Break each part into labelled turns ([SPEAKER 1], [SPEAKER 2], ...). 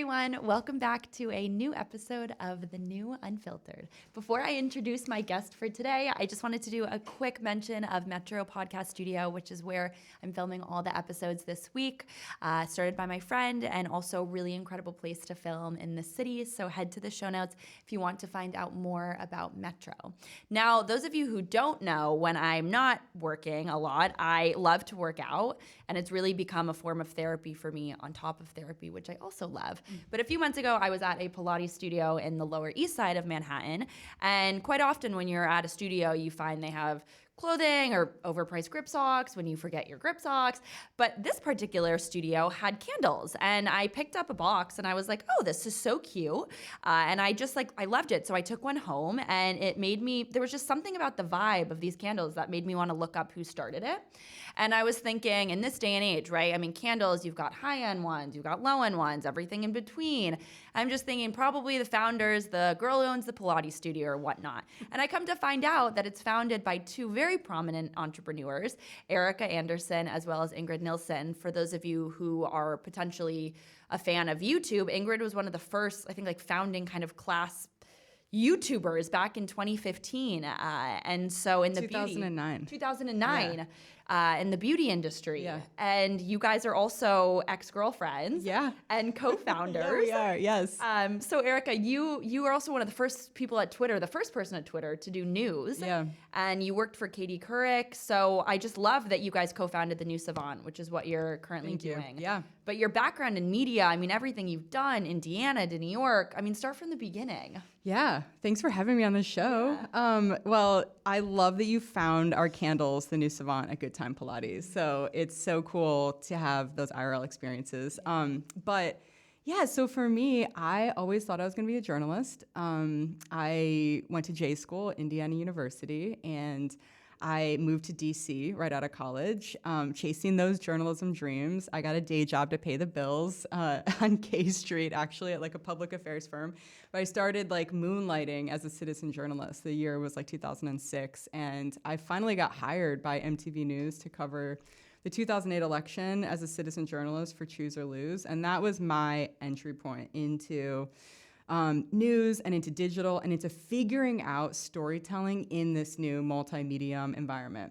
[SPEAKER 1] everyone. Welcome back to a new episode of The New Unfiltered. Before I introduce my guest for today, I just wanted to do a quick mention of Metro Podcast Studio, which is where I'm filming all the episodes this week. Started by my friend, and also really incredible place to film in the city. So head to the show notes if you want to find out more about Metro. Now, those of you who don't know, when I'm not working a lot, I love to work out, and it's really become a form of therapy for me on top of therapy, which I also love. But a few months ago, I was at a Pilates studio in the Lower East Side of Manhattan. And quite often when you're at a studio, you find they have clothing or overpriced grip socks when you forget your grip socks. But this particular studio had candles, and I picked up a box and I was like, oh, this is so cute. And I loved it. So I took one home, and there was just something about the vibe of these candles that made me want to look up who started it. And I was thinking, in this day and age, right? I mean, candles, you've got high-end ones, you've got low-end ones, everything in between. I'm just thinking probably the founders, the girl who owns the Pilates studio or whatnot. And I come to find out that it's founded by two very prominent entrepreneurs, Erica Anderson as well as Ingrid Nilsson. For those of you who are potentially a fan of YouTube, Ingrid was one of the first, I think, like founding kind of class YouTubers back in 2015. And so in the
[SPEAKER 2] 2009.
[SPEAKER 1] 2009.
[SPEAKER 2] Yeah.
[SPEAKER 1] In the beauty industry.
[SPEAKER 2] Yeah.
[SPEAKER 1] And you guys are also ex-girlfriends.
[SPEAKER 2] Yeah.
[SPEAKER 1] And co-founders.
[SPEAKER 2] Yeah, we are, yes.
[SPEAKER 1] So Erica, you are also one of the first people at Twitter, the first person at Twitter to do news.
[SPEAKER 2] Yeah.
[SPEAKER 1] And you worked for Couric. So I just love that you guys co-founded the new SAVANT, which is what you're currently doing.
[SPEAKER 2] Yeah.
[SPEAKER 1] But your background in media, I mean, everything you've done, Indiana to New York, I mean, start from the beginning.
[SPEAKER 2] Yeah. Thanks for having me on the show.
[SPEAKER 1] Yeah.
[SPEAKER 2] Well, I love that you found our candles, the new SAVANT, at Good Time Pilates. So it's so cool to have those IRL experiences. But yeah, so for me, I always thought I was going to be a journalist. I went to J school, Indiana University, and I moved to DC right out of college, chasing those journalism dreams. I got a day job to pay the bills on K Street, actually, at like a public affairs firm. But I started like moonlighting as a citizen journalist. The year was like 2006, and I finally got hired by MTV News to cover the 2008 election as a citizen journalist for Choose or Lose. And that was my entry point into news and into digital and into figuring out storytelling in this new multimedia environment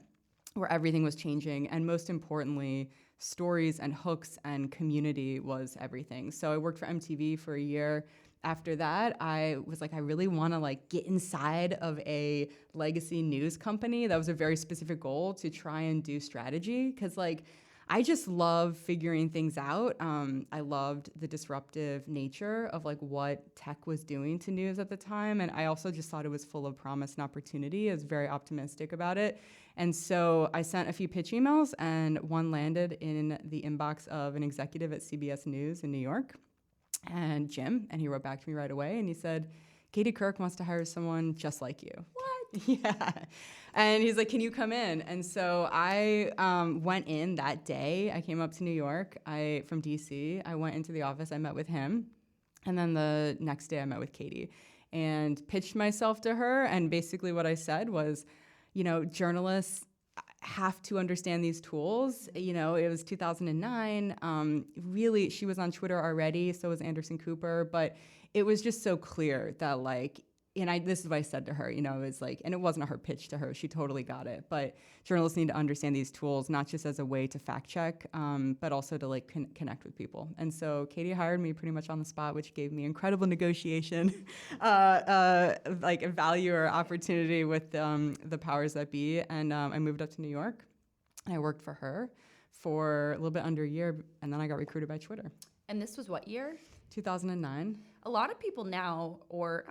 [SPEAKER 2] where everything was changing. And most importantly, stories and hooks and community was everything. So I worked for MTV for a year. After that, I was like, I really want to like get inside of a legacy news company. That was a very specific goal, to try and do strategy, because like I just love figuring things out. I loved the disruptive nature of like what tech was doing to news at the time. And I also just thought it was full of promise and opportunity. I was very optimistic about it. And so I sent a few pitch emails, and one landed in the inbox of an executive at CBS News in New York, and Jim, and he wrote back to me right away, and he said, Katie Couric wants to hire someone just like you.
[SPEAKER 1] What?
[SPEAKER 2] Yeah. And he's like, can you come in? And so I went in that day. I came up to New York from DC. I went into the office. I met with him. And then the next day I met with Katie and pitched myself to her. And basically what I said was, you know, journalists have to understand these tools. You know, it was 2009. Really, she was on Twitter already, so was Anderson Cooper. But it was just so clear that like, this is what I said to her, you know, it's like, and it wasn't her pitch to her, she totally got it. But journalists need to understand these tools, not just as a way to fact check, but also to like connect with people. And so Katie hired me pretty much on the spot, which gave me incredible negotiation, like a value or opportunity with the powers that be. And I moved up to New York. I worked for her for a little bit under a year, and then I got recruited by Twitter.
[SPEAKER 1] And this was what year?
[SPEAKER 2] 2009.
[SPEAKER 1] A lot of people now, or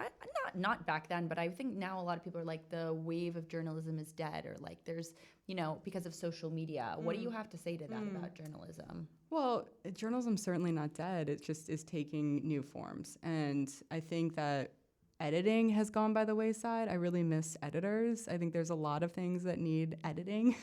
[SPEAKER 1] not back then, but I think now a lot of people are like, the wave of journalism is dead, or like there's, you know, because of social media. What do you have to say to that about journalism?
[SPEAKER 2] Well, journalism's certainly not dead. It just is taking new forms. And I think that editing has gone by the wayside. I really miss editors. I think there's a lot of things that need editing.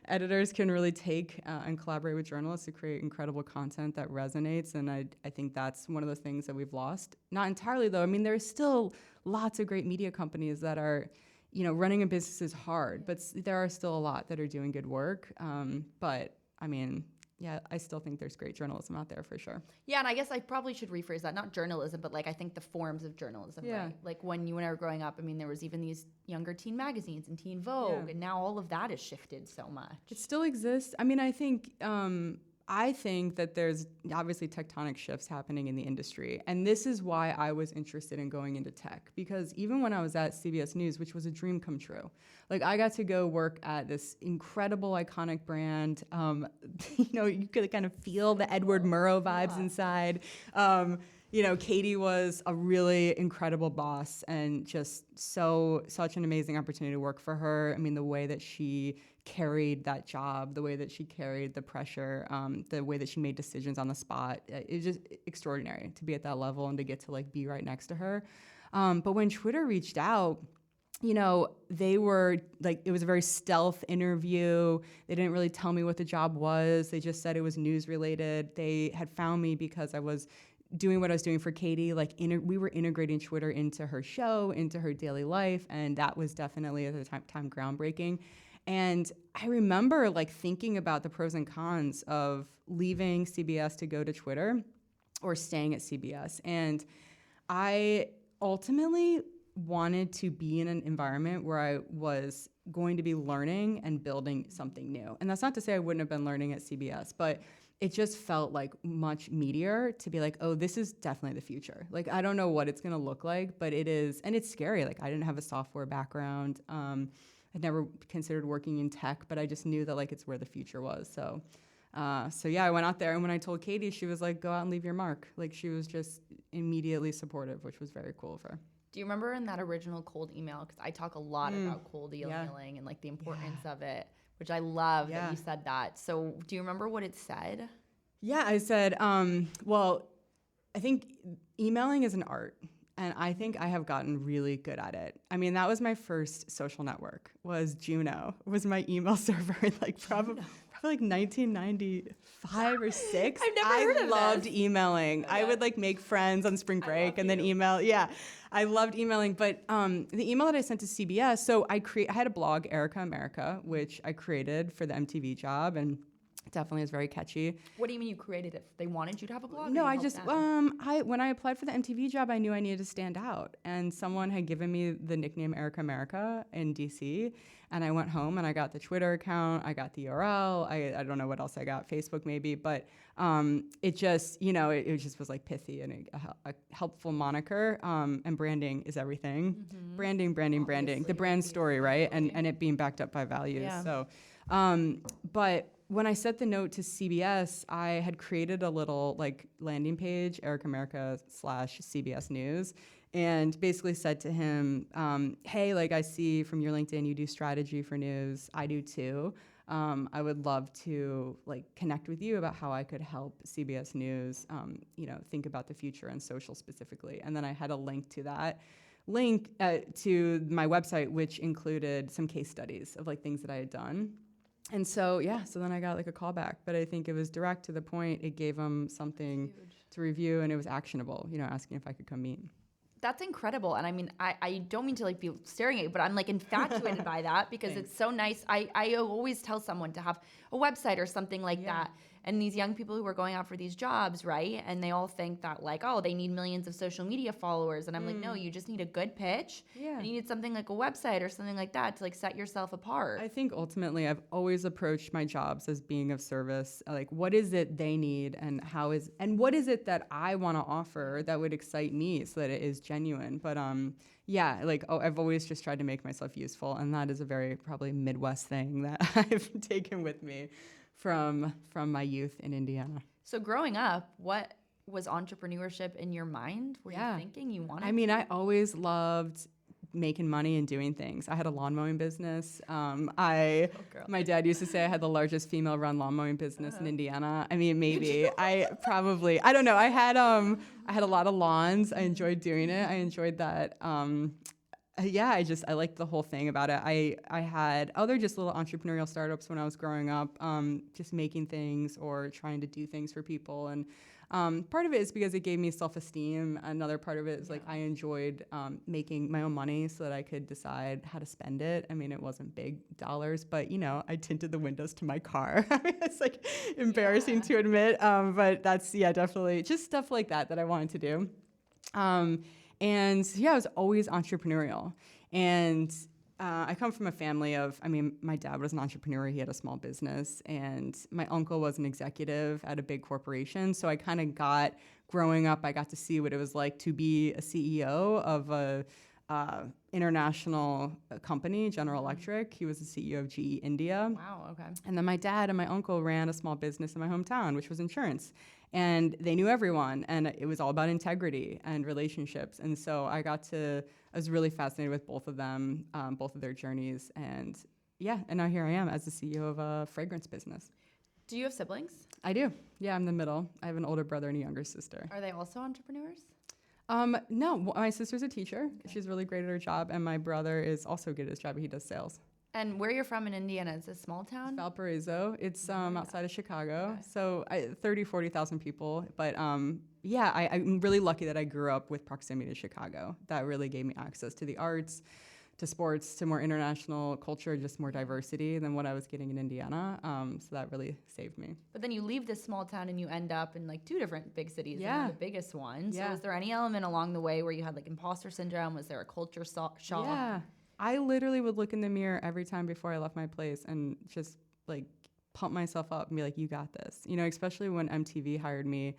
[SPEAKER 2] Editors can really take and collaborate with journalists to create incredible content that resonates, and I think that's one of the things that we've lost. Not entirely, though. I mean, there's still lots of great media companies that are, you know, running a business is hard, but there are still a lot that are doing good work. But I mean, yeah, I still think there's great journalism out there for sure.
[SPEAKER 1] Yeah, and I guess I probably should rephrase that. Not journalism, but like I think the forms of journalism, right? Like when you and I were growing up, I mean, there was even these younger teen magazines and Teen Vogue, and now all of that has shifted so much.
[SPEAKER 2] It still exists. I mean, I think that there's obviously tectonic shifts happening in the industry. And this is why I was interested in going into tech, because even when I was at CBS News, which was a dream come true, like I got to go work at this incredible iconic brand. You could kind of feel the Edward Murrow vibes inside. Katie was a really incredible boss and just such an amazing opportunity to work for her. I mean, the way that she carried that job, the way that she carried the pressure, the way that she made decisions on the spot, it was just extraordinary to be at that level and to get to like be right next to her. But when Twitter reached out, they were like, it was a very stealth interview. They didn't really tell me what the job was. They just said it was news related. They had found me because I was doing what I was doing for Katie. Like we were integrating Twitter into her show, into her daily life. And that was definitely at the time groundbreaking. And I remember like thinking about the pros and cons of leaving CBS to go to Twitter or staying at CBS. And I ultimately wanted to be in an environment where I was going to be learning and building something new. And that's not to say I wouldn't have been learning at CBS, but it just felt like much meatier to be like, oh, this is definitely the future. Like, I don't know what it's going to look like, but it is. And it's scary. Like, I didn't have a software background. I'd never considered working in tech, but I just knew that like it's where the future was. So yeah, I went out there, and when I told Katie, she was like, go out and leave your mark. Like, she was just immediately supportive, which was very cool of her.
[SPEAKER 1] Do you remember in that original cold email, because I talk a lot about cold emailing and like the importance of it, which I love that you said that. So do you remember what it said?
[SPEAKER 2] Yeah, I said, well, I think emailing is an art. And I think I have gotten really good at it. I mean, that was my first social network, was Juno. It was my email server, like probably like 1995 or 6.
[SPEAKER 1] I've never heard of
[SPEAKER 2] I loved emailing. I would like make friends on spring break and then email. Yeah, I loved emailing. But the email that I sent to CBS, so I had a blog, Erica America, which I created for the MTV job, and definitely is very catchy.
[SPEAKER 1] What do you mean you created it? They wanted you to have a blog?
[SPEAKER 2] No, I just when I applied for the MTV job, I knew I needed to stand out, and someone had given me the nickname Erica America in DC, and I went home and I got the Twitter account, I got the URL, I don't know what else I got, Facebook maybe, but it just it just was like pithy and a helpful moniker, and branding is everything. Mm-hmm. Branding, obviously, the brand story, right? And it being backed up by values. Yeah. So, but when I sent the note to CBS, I had created a little like landing page, Eric America /CBS News, and basically said to him, hey, like I see from your LinkedIn you do strategy for news. I do too. I would love to like connect with you about how I could help CBS News, think about the future and social specifically. And then I had a link to that. To my website, which included some case studies of like things that I had done. And so then I got like a call back, but I think it was direct to the point. It gave them something to review, and it was actionable, asking if I could come meet.
[SPEAKER 1] That's incredible. And I mean, I don't mean to like be staring at you, but I'm like infatuated by that because
[SPEAKER 2] Thanks.
[SPEAKER 1] It's so nice. I always tell someone to have a website or something like that. And these young people who are going out for these jobs, right? And they all think that like, oh, they need millions of social media followers. And I'm like, no, you just need a good pitch. Yeah. And you need something like a website or something like that to like set yourself apart. I
[SPEAKER 2] think ultimately I've always approached my jobs as being of service. Like, what is it they need, and what is it that I want to offer that would excite me so that it is genuine? But I've always just tried to make myself useful, and that is a very probably Midwest thing that I've taken with me from my youth in Indiana.
[SPEAKER 1] So growing up, what was entrepreneurship in your mind? Were you thinking you wanted?
[SPEAKER 2] I mean, I always loved making money and doing things. I had a lawn mowing business. My dad used to say I had the largest female-run lawn mowing business in Indiana. I mean, maybe I don't know. I had a lot of lawns. I enjoyed doing it. I enjoyed that. I liked the whole thing about it. I had other just little entrepreneurial startups when I was growing up, just making things or trying to do things for people. And Part of it is because it gave me self-esteem. Another part of it is like I enjoyed making my own money so that I could decide how to spend it. I mean, it wasn't big dollars, but I tinted the windows to my car. I mean, it's like embarrassing to admit, but that's definitely just stuff like that I wanted to do. I was always entrepreneurial. And I come from a family of, my dad was an entrepreneur. He had a small business. And my uncle was an executive at a big corporation. So I kind of growing up, I got to see what it was like to be a CEO of a international company, General Electric. He was the CEO of GE India.
[SPEAKER 1] Wow, okay.
[SPEAKER 2] And then my dad and my uncle ran a small business in my hometown, which was insurance. And they knew everyone, and it was all about integrity and relationships. And so I was really fascinated with both of them, both of their journeys. And now here I am as the CEO of a fragrance business.
[SPEAKER 1] Do you have siblings?
[SPEAKER 2] I do. Yeah, I'm the middle. I have an older brother and a younger sister.
[SPEAKER 1] Are they also entrepreneurs?
[SPEAKER 2] No, my sister's a teacher. Okay. She's really great at her job. And my brother is also good at his job. He does sales. And
[SPEAKER 1] where you're from in Indiana, is it a small town?
[SPEAKER 2] Valparaiso. It's outside of Chicago. Okay. So 40,000 people. But I'm really lucky that I grew up with proximity to Chicago. That really gave me access to the arts, to sports, to more international culture, just more diversity than what I was getting in Indiana. So that really saved me.
[SPEAKER 1] But then you leave this small town and you end up in like 2 different big cities.
[SPEAKER 2] Yeah.
[SPEAKER 1] The biggest one. So was there any element along the way where you had like imposter syndrome? Was there a culture shock?
[SPEAKER 2] Yeah. I literally would look in the mirror every time before I left my place and just like pump myself up and be like, you got this. Especially when MTV hired me,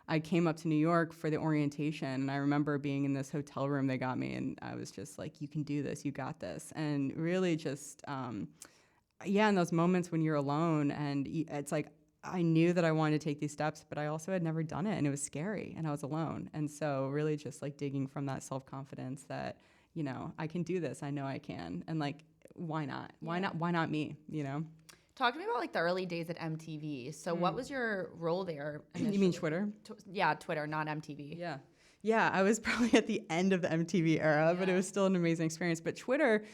[SPEAKER 2] I came up to New York for the orientation. And I remember being in this hotel room they got me, and I was just like, you can do this, you got this. And really just, in those moments when you're alone and it's like, I knew that I wanted to take these steps, but I also had never done it, and it was scary, and I was alone. And so really just like digging from that self-confidence that, I can do this. I know I can. And like, why not? Why not me?
[SPEAKER 1] Talk to me about like the early days at MTV. So what was your role there initially?
[SPEAKER 2] You mean Twitter?
[SPEAKER 1] Twitter, not MTV.
[SPEAKER 2] Yeah, I was probably at the end of the MTV era, but it was still an amazing experience. But Twitter,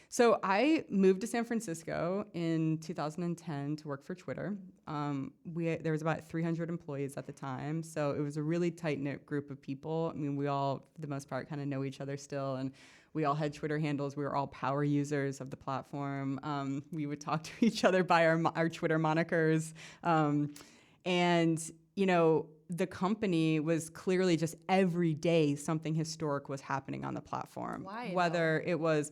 [SPEAKER 2] so I moved to San Francisco in 2010 to work for Twitter. There was about 300 employees at the time, so it was a really tight-knit group of people. I mean, we all, for the most part, kind of know each other still, and we all had Twitter handles. We were all power users of the platform. We would talk to each other by our Twitter monikers. The company was clearly just every day something historic was happening on the platform.
[SPEAKER 1] Why?
[SPEAKER 2] Whether it was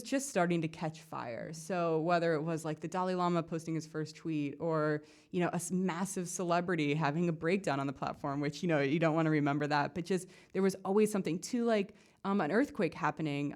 [SPEAKER 2] just starting to catch fire. So whether it was like the Dalai Lama posting his first tweet, or a massive celebrity having a breakdown on the platform, which you don't want to remember that, but just there was always something to like an earthquake happening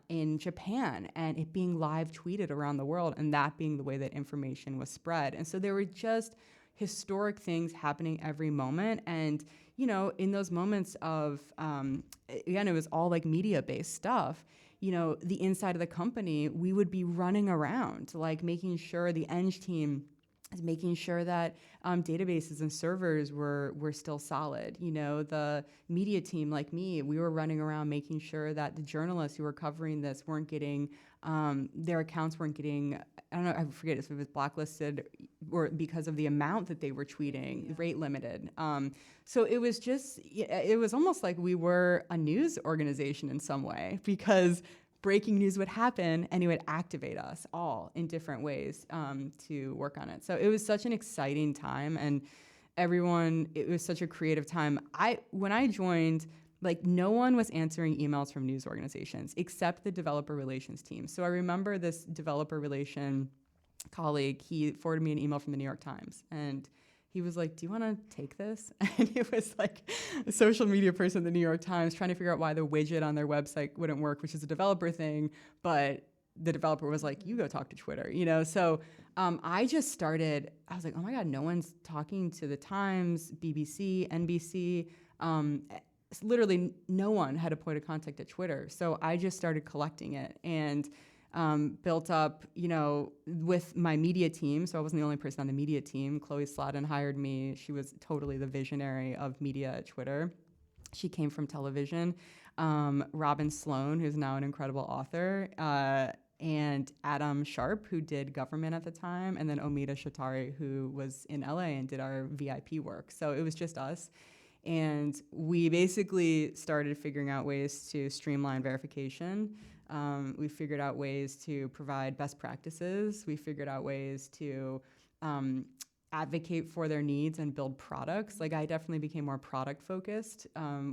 [SPEAKER 2] in Japan and it being live tweeted around the world, and that being the way that information was spread. And so there were just historic things happening every moment. And, in those moments of, again, it was all like media-based stuff, the inside of the company, we would be running around, like making sure the Eng team is making sure that databases and servers were still solid. The media team, like me, we were running around making sure that the journalists who were covering this weren't getting, their accounts weren't getting, I don't know, I forget if it was blacklisted or because of the amount that they were tweeting, rate limited. So it was almost like we were a news organization in some way, because breaking news would happen and it would activate us all in different ways to work on it. So it was such an exciting time, and it was such a creative time. When I joined, like, no one was answering emails from news organizations except the developer relations team. So I remember this developer relation colleague, he forwarded me an email from the New York Times, and he was like, do you want to take this? And it was like a social media person at the New York Times trying to figure out why the widget on their website wouldn't work, which is a developer thing. But the developer was like, you go talk to Twitter, So I just started, I was like, oh my God, no one's talking to the Times, BBC, NBC. Literally no one had a point of contact at Twitter. So I just started collecting it and built up, with my media team. So I wasn't the only person on the media team. Chloe Sladden hired me. She was totally the visionary of media at Twitter. She came from television. Robin Sloan, who's now an incredible author, and Adam Sharp, who did government at the time, and then Omida Shatari, who was in LA and did our VIP work. So it was just us. And we basically started figuring out ways to streamline verification. We figured out ways to provide best practices. We figured out ways to advocate for their needs and build products. Like I definitely became more product focused,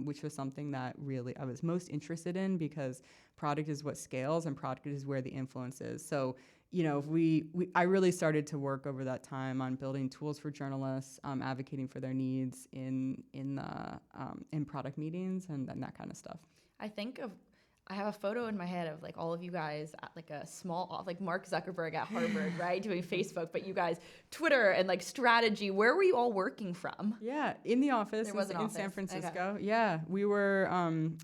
[SPEAKER 2] which was something that really I was most interested in because product is what scales and product is where the influence is. So, you know, I really started to work over that time on building tools for journalists, advocating for their needs in product meetings and that kind of stuff.
[SPEAKER 1] I have a photo in my head of like all of you guys at like a small, like Mark Zuckerberg at Harvard, right? Doing Facebook, but you guys, Twitter and like strategy. Where were you all working from?
[SPEAKER 2] Yeah, in the office
[SPEAKER 1] There was an
[SPEAKER 2] in
[SPEAKER 1] office.
[SPEAKER 2] San Francisco.
[SPEAKER 1] Okay.
[SPEAKER 2] Yeah, we were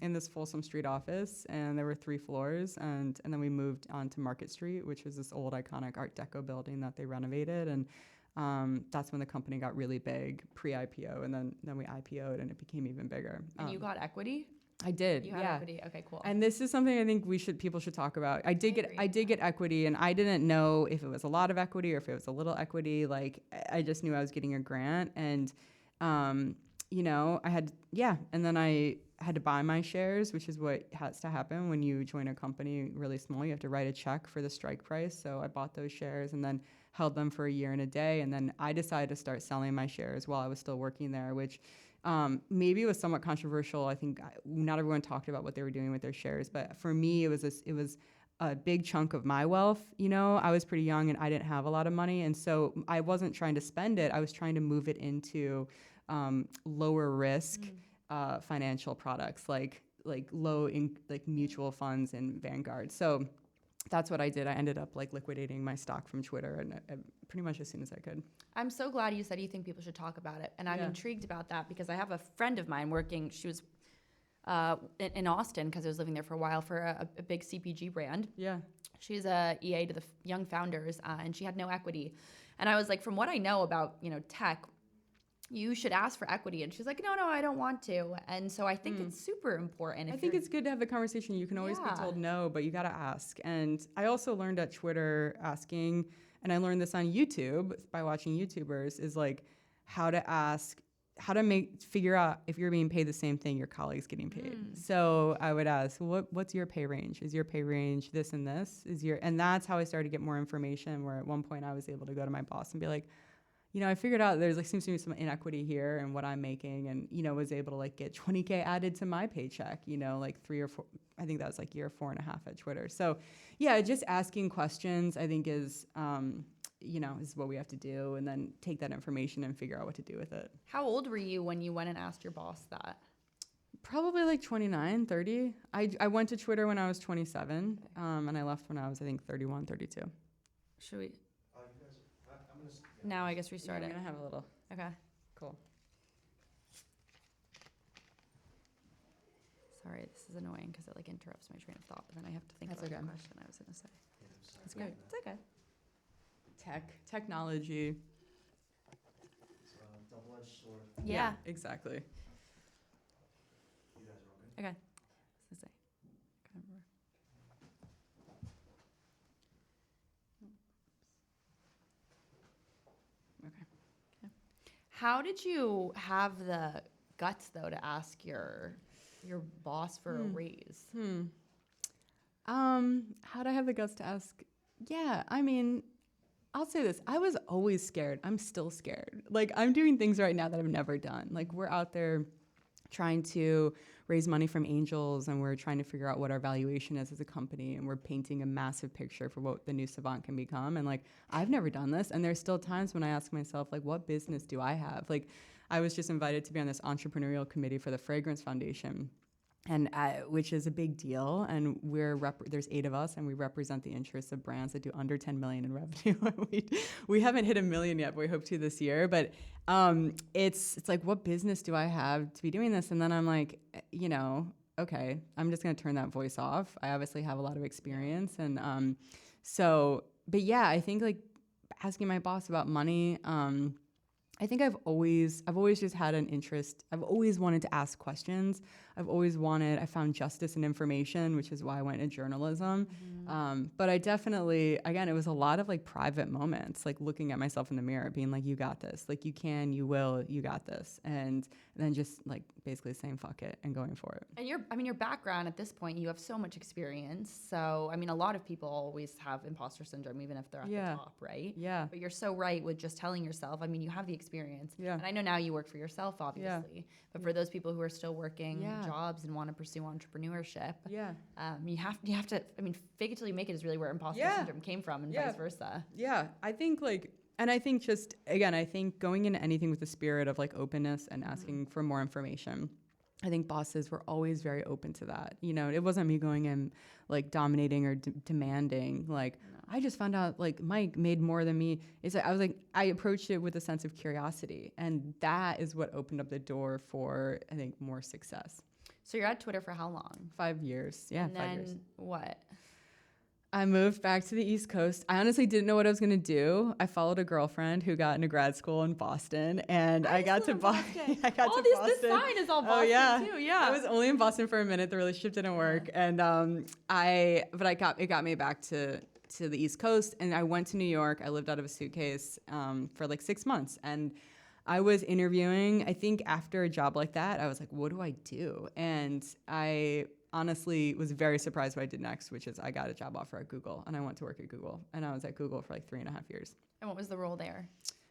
[SPEAKER 2] in this Folsom Street office and there were 3 floors and then we moved on to Market Street, which was this old iconic Art Deco building that they renovated. And that's when the company got really big pre-IPO and then we IPO'd and it became even bigger.
[SPEAKER 1] And you got equity?
[SPEAKER 2] I did.
[SPEAKER 1] You had equity. Okay, cool.
[SPEAKER 2] And this is something I think people should talk about. I did get equity, and I didn't know if it was a lot of equity or if it was a little equity. Like I just knew I was getting a grant, and you know, and then I had to buy my shares, which is what has to happen when you join a company really small. You have to write a check for the strike price. So I bought those shares and then held them for a year and a day, and then I decided to start selling my shares while I was still working there, which. Maybe it was somewhat controversial. I think not everyone talked about what they were doing with their shares, but for me, it was a big chunk of my wealth. You know, I was pretty young and I didn't have a lot of money, and so I wasn't trying to spend it. I was trying to move it into lower risk financial products, like mutual funds and Vanguard. So that's what I did. I ended up like liquidating my stock from Twitter and pretty much as soon as I could.
[SPEAKER 1] I'm so glad you said you think people should talk about it. And I'm intrigued about that because I have a friend of mine working, she was in Austin because I was living there for a while for a big CPG brand.
[SPEAKER 2] Yeah.
[SPEAKER 1] She's a EA to the young founders and she had no equity. And I was like, from what I know about, you know, tech, you should ask for equity. And she's like, no, I don't want to. And so I think it's super important.
[SPEAKER 2] I think it's good to have the conversation. You can always be told no, but you got to ask. And I also learned at Twitter asking, and I learned this on YouTube by watching YouTubers, is like how to ask, figure out if you're being paid the same thing your colleague's getting paid. So I would ask, what's your pay range? Is your pay range this and this? And that's how I started to get more information, where at one point I was able to go to my boss and be like, you know, I figured out there's like seems to be some inequity here in what I'm making, and you know, was able to like get $20K added to my paycheck. You know, like 3 or 4. I think that was like year 4.5 at Twitter. So, yeah, just asking questions I think is, you know, is what we have to do, and then take that information and figure out what to do with it.
[SPEAKER 1] How old were you when you went and asked your boss that?
[SPEAKER 2] Probably like 29, 30. I went to Twitter when I was 27, and I left when I was I think 31, 32.
[SPEAKER 1] Should we? Now I guess restart it.
[SPEAKER 2] I'm gonna have a little.
[SPEAKER 1] Okay.
[SPEAKER 2] Cool.
[SPEAKER 1] Sorry, this is annoying because it like interrupts my train of thought, but then I have to think about the question I was gonna say.
[SPEAKER 2] That's good.
[SPEAKER 1] It's okay.
[SPEAKER 2] Technology.
[SPEAKER 3] It's a double-edged sword.
[SPEAKER 1] Yeah.
[SPEAKER 2] Exactly.
[SPEAKER 3] You guys are all good?
[SPEAKER 1] Okay. What's this say? Can't remember.
[SPEAKER 2] Okay.
[SPEAKER 1] How did you have the guts though to ask your boss for a raise?
[SPEAKER 2] How'd I have the guts to ask? Yeah, I mean, I'll say this. I was always scared. I'm still scared. Like, I'm doing things right now that I've never done. Like, we're out there trying to raise money from angels, and we're trying to figure out what our valuation is as a company, and we're painting a massive picture for what the new Savant can become. And like, I've never done this, and there's still times when I ask myself, like, what business do I have? Like, I was just invited to be on this entrepreneurial committee for the Fragrance Foundation, and which is a big deal. And there's 8 of us, and we represent the interests of brands that do under 10 million in revenue. we haven't hit 1 million yet, but we hope to this year. But it's like, what business do I have to be doing this? And then I'm like, you know, okay, I'm just gonna turn that voice off. I obviously have a lot of experience, and but yeah, I think like asking my boss about money. I think I've always just had an interest. I've always wanted to ask questions. I found justice in information, which is why I went into journalism. But I definitely, again, it was a lot of like private moments, like looking at myself in the mirror, being like, you got this, like you can, you will, you got this. And then just like basically saying fuck it and going for it.
[SPEAKER 1] And your background at this point, you have so much experience. So, I mean, a lot of people always have imposter syndrome, even if they're at the top, right?
[SPEAKER 2] Yeah.
[SPEAKER 1] But you're so right with just telling yourself, I mean, you have the experience.
[SPEAKER 2] Yeah.
[SPEAKER 1] And I know now you work for yourself, obviously. But for those people who are still working jobs and want to pursue entrepreneurship, you have to, I mean, fake it till you make it is really where imposter syndrome came from and vice versa.
[SPEAKER 2] Yeah. I think like, and I think just, again, I think going into anything with the spirit of like openness and asking for more information. I think bosses were always very open to that. You know, it wasn't me going in like dominating or demanding. Like, I just found out like Mike made more than me. I approached it with a sense of curiosity. And that is what opened up the door for, I think, more success.
[SPEAKER 1] So you're at Twitter for how long?
[SPEAKER 2] 5 years. Yeah,
[SPEAKER 1] and
[SPEAKER 2] 5 years.
[SPEAKER 1] then what?
[SPEAKER 2] I moved back to the East Coast. I honestly didn't know what I was going to do. I followed a girlfriend who got into grad school in Boston, and I got to Boston. I got to Boston.
[SPEAKER 1] This sign is all Boston too. Yeah.
[SPEAKER 2] I was only in Boston for a minute. The relationship didn't work, and it got me back to the East Coast, and I went to New York. I lived out of a suitcase for like 6 months, and I was interviewing. I think after a job like that, I was like, what do I do? And I honestly was very surprised what I did next, which is I got a job offer at Google, and I went to work at Google, and I was at Google for like 3.5 years.
[SPEAKER 1] And what was the role there?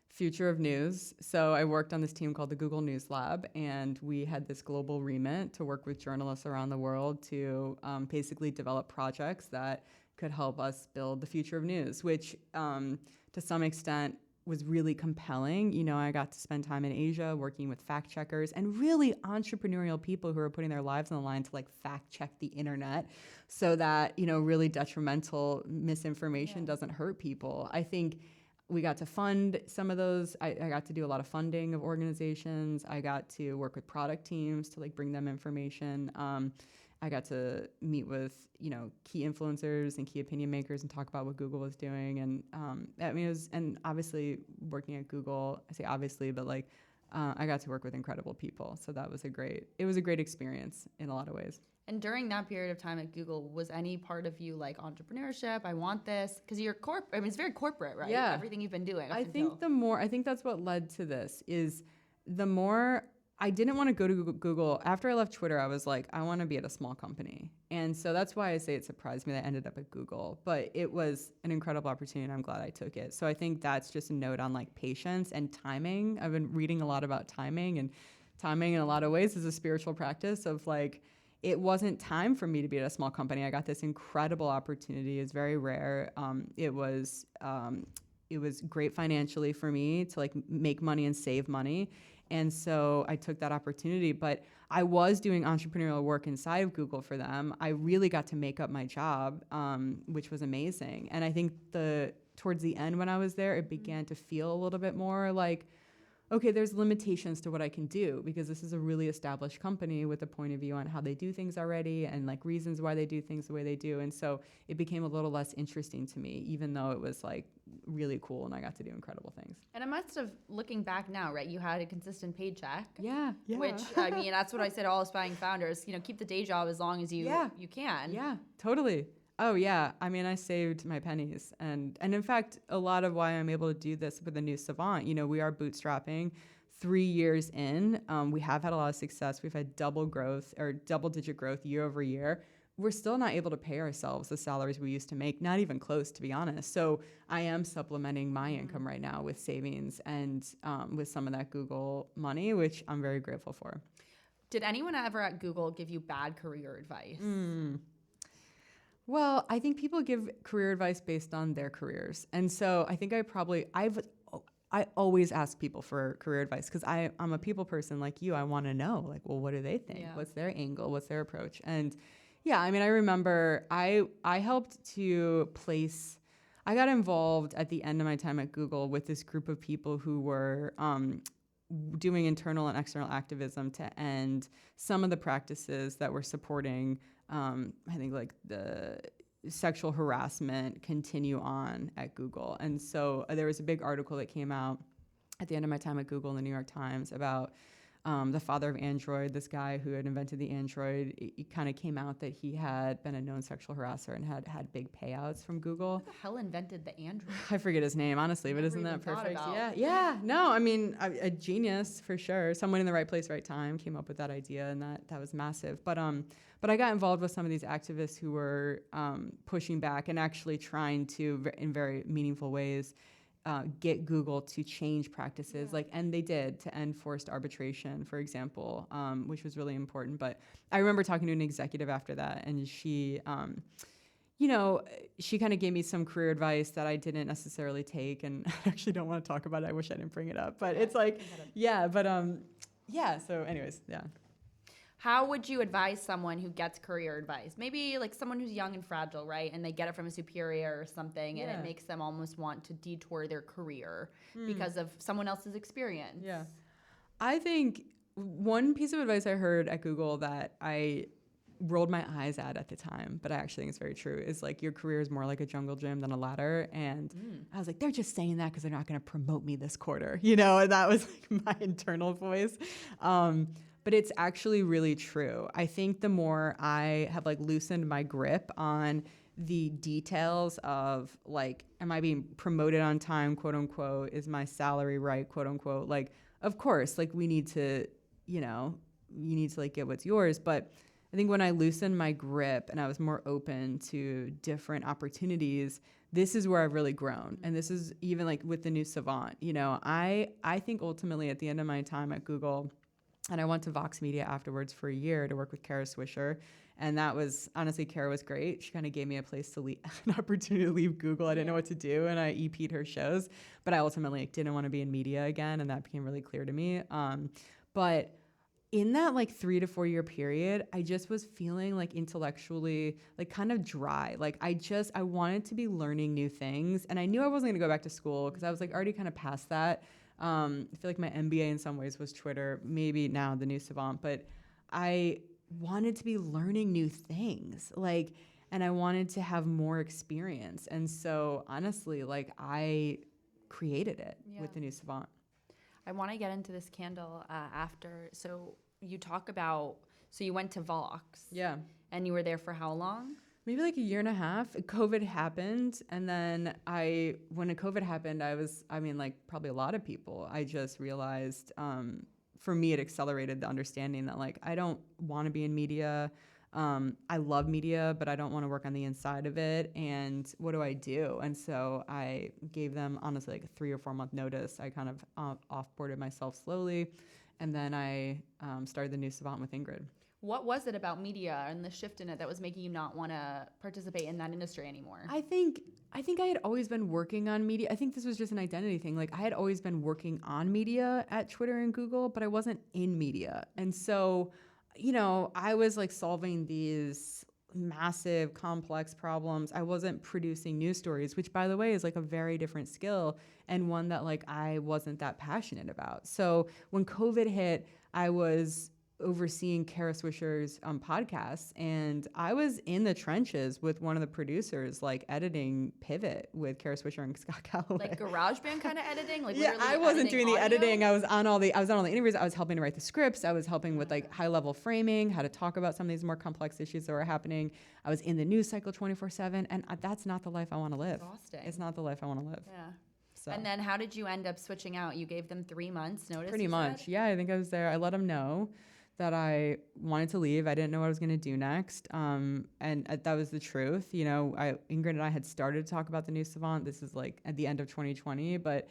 [SPEAKER 2] Future of news. So I worked on this team called the Google News Lab, and we had this global remit to work with journalists around the world to basically develop projects that could help us build the future of news, which to some extent was really compelling. You know, I got to spend time in Asia working with fact checkers and really entrepreneurial people who are putting their lives on the line to like fact check the internet so that, you know, really detrimental misinformation doesn't hurt people. I think we got to fund some of those. I got to do a lot of funding of organizations. I got to work with product teams to like bring them information. I got to meet with, you know, key influencers and key opinion makers and talk about what Google was doing. And I mean, and obviously working at Google, I say obviously, but like I got to work with incredible people. So it was a great experience in a lot of ways.
[SPEAKER 1] And during that period of time at Google, was any part of you like entrepreneurship? I want this because you're I mean, it's very corporate, right?
[SPEAKER 2] Yeah.
[SPEAKER 1] Everything you've been doing.
[SPEAKER 2] I think that's what led to this is the more I didn't want to go to Google. After I left Twitter, I was like, I want to be at a small company. And so that's why I say it surprised me that I ended up at Google. But it was an incredible opportunity, and I'm glad I took it. So I think that's just a note on like patience and timing. I've been reading a lot about timing, and timing in a lot of ways is a spiritual practice of like, it wasn't time for me to be at a small company. I got this incredible opportunity. It's very rare. It was great financially for me to like make money and save money. And so I took that opportunity, but I was doing entrepreneurial work inside of Google for them. I really got to make up my job, which was amazing. And I think towards the end when I was there, it began to feel a little bit more like, okay, there's limitations to what I can do because this is a really established company with a point of view on how they do things already and like reasons why they do things the way they do. And so it became a little less interesting to me, even though it was like really cool and I got to do incredible things.
[SPEAKER 1] And it must have, looking back now, right? You had a consistent paycheck.
[SPEAKER 2] Yeah.
[SPEAKER 1] Which, I mean, that's what I said to all aspiring founders, you know, keep the day job as long as you can.
[SPEAKER 2] Yeah, totally. Oh yeah, I mean, I saved my pennies, and in fact, a lot of why I'm able to do this with the new Savant, you know, we are bootstrapping. 3 years in, we have had a lot of success. We've had double-digit growth year over year. We're still not able to pay ourselves the salaries we used to make, not even close, to be honest. So I am supplementing my income right now with savings and with some of that Google money, which I'm very grateful for.
[SPEAKER 1] Did anyone ever at Google give you bad career advice?
[SPEAKER 2] Well, I think people give career advice based on their careers. And so I think I always ask people for career advice because I'm a people person like you. I want to know, like, well, what do they think? Yeah. What's their angle? What's their approach? And yeah, I mean, I remember I helped to place, I got involved at the end of my time at Google with this group of people who were doing internal and external activism to end some of the practices that were supporting I think like the sexual harassment continue on at Google. And so there was a big article that came out at the end of my time at Google and the New York Times about the father of Android, this guy who had invented the Android. It kind of came out that he had been a known sexual harasser and had big payouts from Google.
[SPEAKER 1] Who the hell invented the Android?
[SPEAKER 2] I forget his name, honestly, but
[SPEAKER 1] Never
[SPEAKER 2] isn't that
[SPEAKER 1] even thought
[SPEAKER 2] perfect?
[SPEAKER 1] about.
[SPEAKER 2] Yeah. No, I mean, a genius for sure. Someone in the right place, right time came up with that idea, and that was massive. But I got involved with some of these activists who were pushing back and actually trying to, in very meaningful ways, get Google to change practices, and they did, to end forced arbitration, for example, which was really important. But I remember talking to an executive after that, and she, she kind of gave me some career advice that I didn't necessarily take, and I actually don't want to talk about it. I wish I didn't bring it up, but it's like, So anyways, yeah.
[SPEAKER 1] How would you advise someone who gets career advice? Maybe like someone who's young and fragile, right? And they get it from a superior or something, and it makes them almost want to detour their career because of someone else's experience.
[SPEAKER 2] Yeah. I think one piece of advice I heard at Google that I rolled my eyes at the time, but I actually think it's very true, is like, your career is more like a jungle gym than a ladder. And I was like, they're just saying that because they're not going to promote me this quarter, and that was like my internal voice. But it's actually really true. I think the more I have like loosened my grip on the details of like, am I being promoted on time, quote unquote, is my salary right, quote unquote, like, of course, like we need to, you need to like get what's yours. But I think when I loosened my grip and I was more open to different opportunities, this is where I've really grown. And this is even like with the new Savant, I think ultimately at the end of my time at Google, and I went to Vox Media afterwards for a year to work with Kara Swisher. And that was, honestly, Kara was great. She kind of gave me a place to leave, an opportunity to leave Google. I didn't know what to do, and I EP'd her shows. But I ultimately didn't want to be in media again, and that became really clear to me. But in that like 3 to 4 year period, I just was feeling like intellectually like kind of dry. Like I wanted to be learning new things. And I knew I wasn't going to go back to school because I was like already kind of past that. I feel like my MBA in some ways was Twitter, maybe now the new Savant, but I wanted to be learning new things, and I wanted to have more experience. And so honestly, like I created it with the new Savant.
[SPEAKER 1] I want to get into this candle after. So you talk about, so you went to Vox.
[SPEAKER 2] Yeah.
[SPEAKER 1] And you were there for how long?
[SPEAKER 2] Maybe like a year and a half. COVID happened. And then when COVID happened, like probably a lot of people, I just realized, for me, it accelerated the understanding that like, I don't want to be in media. I love media, but I don't want to work on the inside of it. And what do I do? And so I gave them honestly like a 3 or 4 month notice. I kind of offboarded myself slowly. And then I started the new Savant with Ingrid.
[SPEAKER 1] What was it about media and the shift in it that was making you not want to participate in that industry anymore?
[SPEAKER 2] I think I had always been working on media. I think this was just an identity thing. Like I had always been working on media at Twitter and Google, but I wasn't in media. And so, I was like solving these massive, complex problems. I wasn't producing news stories, which by the way is like a very different skill and one that like I wasn't that passionate about. So when COVID hit, I was overseeing Kara Swisher's podcasts, and I was in the trenches with one of the producers, like editing Pivot with Kara Swisher and Scott Calloway.
[SPEAKER 1] Like GarageBand kind of editing? Like
[SPEAKER 2] yeah, I wasn't doing the
[SPEAKER 1] audio?
[SPEAKER 2] editing. I was on all the interviews. I was helping to write the scripts. I was helping with like high level framing, how to talk about some of these more complex issues that were happening. I was in the news cycle 24/7, and that's not the life I want to live.
[SPEAKER 1] Exhausting.
[SPEAKER 2] It's not the life I want to live.
[SPEAKER 1] Yeah.
[SPEAKER 2] So.
[SPEAKER 1] And then how did you end up switching out? You gave them 3 months notice?
[SPEAKER 2] Pretty much. Yeah, I think I was there. I let them know that I wanted to leave. I didn't know what I was going to do next. And that was the truth. Ingrid and I had started to talk about the new Savant. This is like at the end of 2020, but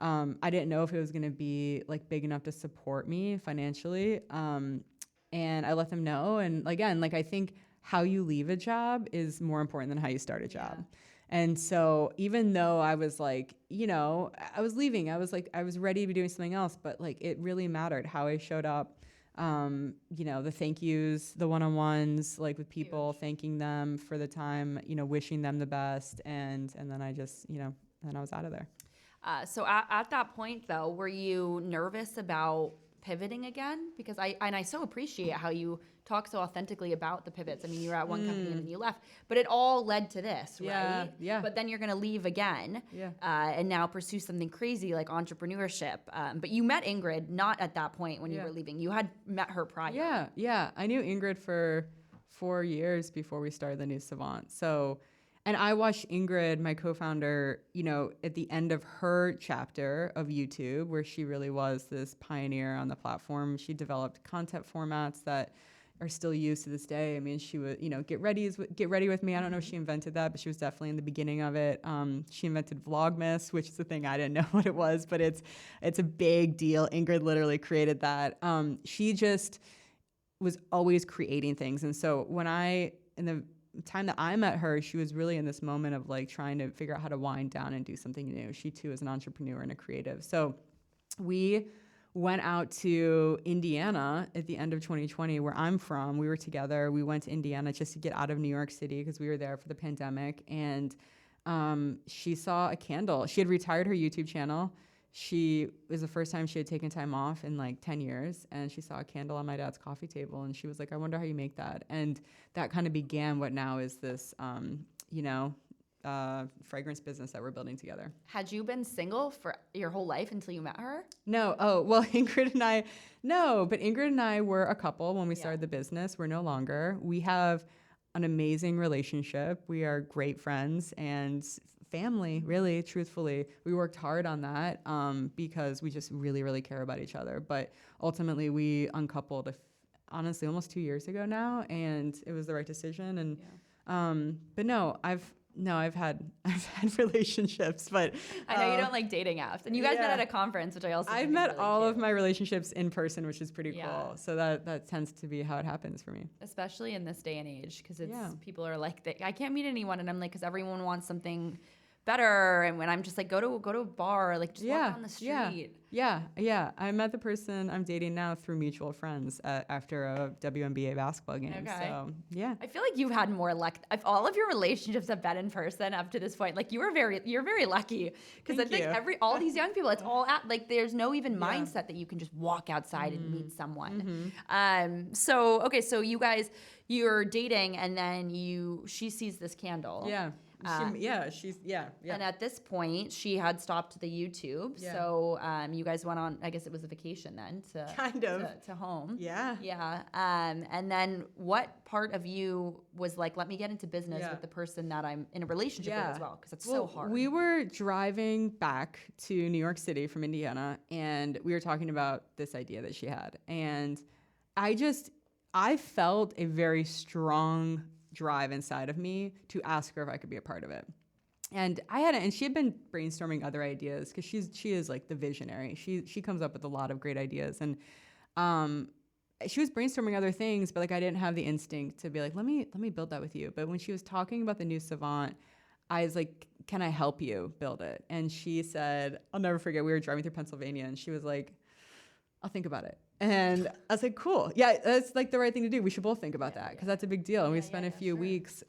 [SPEAKER 2] I didn't know if it was going to be like big enough to support me financially. And I let them know. And again, like I think how you leave a job is more important than how you start a job. Yeah. And so even though I was like, I was leaving, I was ready to be doing something else, but like it really mattered how I showed up. The thank yous, the one-on-ones, like with people, thanking them for the time, wishing them the best. And then I just, then I was out of there.
[SPEAKER 1] So at that point though, were you nervous about pivoting again? Because I so appreciate how you talk so authentically about the pivots. I mean, you were at one company and then you left, but it all led to this,
[SPEAKER 2] Yeah,
[SPEAKER 1] right?
[SPEAKER 2] yeah.
[SPEAKER 1] But then you're going to leave again
[SPEAKER 2] Yeah.
[SPEAKER 1] and now pursue something crazy like entrepreneurship. But you met Ingrid not at that point when you were leaving. You had met her prior.
[SPEAKER 2] Yeah. I knew Ingrid for 4 years before we started the new Savant. So, and I watched Ingrid, my co-founder, you know, at the end of her chapter of YouTube, where she really was this pioneer on the platform. She developed content formats that are still used to this day. I mean, she would, you know, get ready with me. I don't know if she invented that, but she was definitely in the beginning of it. She invented Vlogmas, which is a thing I didn't know what it was, but it's a big deal. Ingrid literally created that. She just was always creating things. And so in the time that I met her, she was really in this moment of like trying to figure out how to wind down and do something new. She too is an entrepreneur and a creative. So we went out to Indiana at the end of 2020, where I'm from. We were together. We went to Indiana just to get out of New York City because we were there for the pandemic. And she saw a candle. She had retired her YouTube channel. It was the first time she had taken time off in like 10 years. And she saw a candle on my dad's coffee table. And she was like, I wonder how you make that. And that kind of began what now is this, fragrance business that we're building together.
[SPEAKER 1] Had you been single for your whole life until you met her?
[SPEAKER 2] No. Oh, well, but Ingrid and I were a couple when we started the business. We're no longer. We have an amazing relationship. We are great friends and family, really, truthfully. We worked hard on that because we just really, really care about each other. But ultimately, we uncoupled, honestly, almost 2 years ago now, and it was the right decision. And but no, I've had relationships, but
[SPEAKER 1] I know you don't like dating apps, and you guys met at a conference, which I also
[SPEAKER 2] I've
[SPEAKER 1] think is
[SPEAKER 2] met
[SPEAKER 1] really
[SPEAKER 2] all
[SPEAKER 1] cute.
[SPEAKER 2] of my relationships in person, which is pretty cool. So that tends to be how it happens for me.
[SPEAKER 1] Especially in this day and age, because people are like, I can't meet anyone, and I'm like, because everyone wants something better, and when I'm just like, go to a bar, or like just walk down the street.
[SPEAKER 2] Yeah. I met the person I'm dating now through mutual friends after a WNBA basketball game.
[SPEAKER 1] Okay.
[SPEAKER 2] So yeah.
[SPEAKER 1] I feel like you've had more luck. If all of your relationships have been in person up to this point, like you're very lucky. Because I think all these young people, it's all like there's no even mindset that you can just walk outside and meet someone. So you guys, you're dating, and then she sees this candle.
[SPEAKER 2] Yeah. She's.
[SPEAKER 1] And at this point, she had stopped the YouTube.
[SPEAKER 2] Yeah.
[SPEAKER 1] So you guys went on, I guess it was a vacation then to home.
[SPEAKER 2] Yeah.
[SPEAKER 1] Yeah. And then what part of you was like, let me get into business with the person that I'm in a relationship with as well? Because it's so hard.
[SPEAKER 2] We were driving back to New York City from Indiana, and we were talking about this idea that she had. And I felt a very strong drive inside of me to ask her if I could be a part of it. And she had been brainstorming other ideas because she is like the visionary. She comes up with a lot of great ideas, and she was brainstorming other things, but like I didn't have the instinct to be like, let me build that with you. But when she was talking about the new Savant, I was like, can I help you build it? And she said, I'll never forget, we were driving through Pennsylvania, and she was like, I'll think about it. And I was like, cool. Yeah, that's like the right thing to do. We should both think about that because that's a big deal. And we spent a few weeks.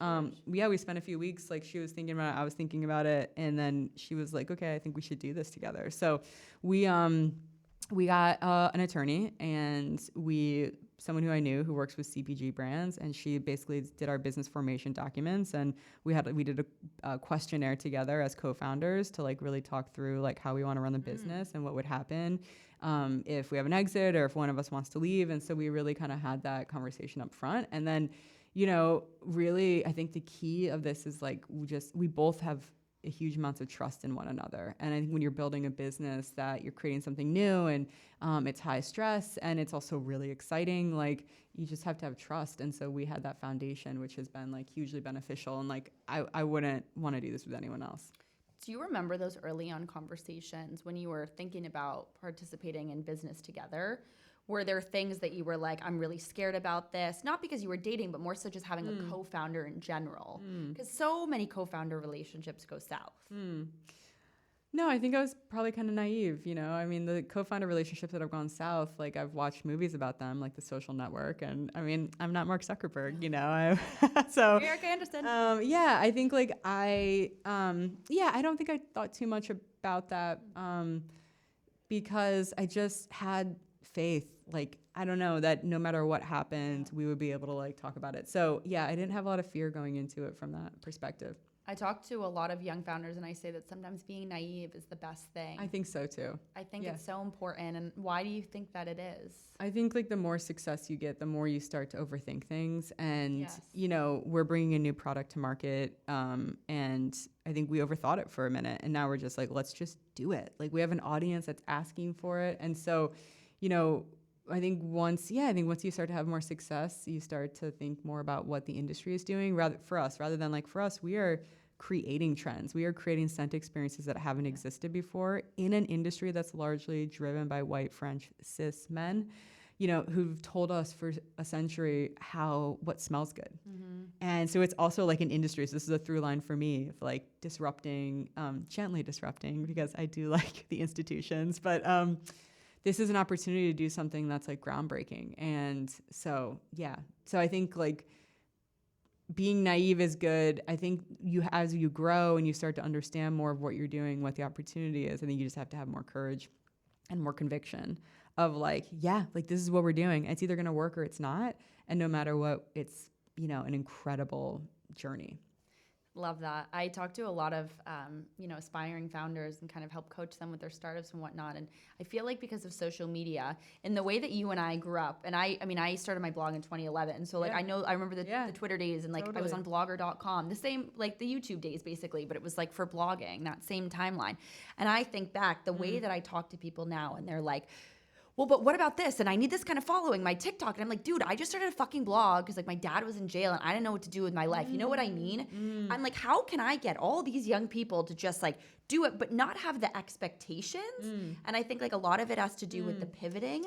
[SPEAKER 2] We spent a few weeks. Like she was thinking about it, I was thinking about it, and then she was like, okay, I think we should do this together. So we got an attorney, and someone who I knew who works with CPG brands, and she basically did our business formation documents, and we did a questionnaire together as co-founders to like really talk through like how we want to run the business and what would happen if we have an exit or if one of us wants to leave. And so we really kind of had that conversation up front. And then, really, I think the key of this is like we both have a huge amounts of trust in one another. And I think when you're building a business that you're creating something new and it's high stress and it's also really exciting, like you just have to have trust. And so we had that foundation, which has been like hugely beneficial. And like, I wouldn't want to do this with anyone else.
[SPEAKER 1] Do you remember those early on conversations when you were thinking about participating in business together? Were there things that you were like, I'm really scared about this? Not because you were dating, but more so just having a co-founder in general. Because so many co-founder relationships go south.
[SPEAKER 2] No, I think I was probably kind of naive, I mean, the co-founder relationships that have gone south, like I've watched movies about them, like The Social Network. And I mean, I'm not Mark Zuckerberg, so.
[SPEAKER 1] Eric, I understand.
[SPEAKER 2] I think like I don't think I thought too much about that because I just had faith, like, I don't know, that no matter what happened, we would be able to like talk about it. So yeah, I didn't have a lot of fear going into it from that perspective.
[SPEAKER 1] I talk to a lot of young founders and I say that sometimes being naive is the best thing.
[SPEAKER 2] I think so too.
[SPEAKER 1] I think it's so important. And why do you think that it is?
[SPEAKER 2] I think like the more success you get, the more you start to overthink things. And,
[SPEAKER 1] Yes.
[SPEAKER 2] you know, we're bringing a new product to market. And I think we overthought it for a minute. And now we're just like, let's just do it. Like we have an audience that's asking for it. And so, you know, I think once you start to have more success, you start to think more about what the industry is doing rather than like for us, we are creating trends. We are creating scent experiences that haven't existed before in an industry that's largely driven by white, French, cis men, you know, who've told us for a century what smells good.
[SPEAKER 1] Mm-hmm.
[SPEAKER 2] And so it's also like an industry. So this is a through line for me of like disrupting, gently disrupting, because I do like the institutions, but this is an opportunity to do something that's like groundbreaking. And so, yeah. So I think like being naive is good. I think as you grow and you start to understand more of what you're doing, what the opportunity is, I think you just have to have more courage and more conviction of like, yeah, like this is what we're doing. It's either going to work or it's not. And no matter what, it's, you know, an incredible journey.
[SPEAKER 1] Love that. I talk to a lot of, aspiring founders and kind of help coach them with their startups and whatnot. And I feel like because of social media and the way that you and I grew up, and I started my blog in 2011. So like, I remember the Twitter days and like I was on blogger.com, the same, like the YouTube days basically, but it was like for blogging, that same timeline. And I think back the way that I talk to people now and they're like, well, but what about this? And I need this kind of following, my TikTok. And I'm like, dude, I just started a fucking blog because like my dad was in jail and I didn't know what to do with my life. You know what I mean? I'm like, how can I get all these young people to just like do it, but not have the expectations? And I think like a lot of it has to do with the pivoting.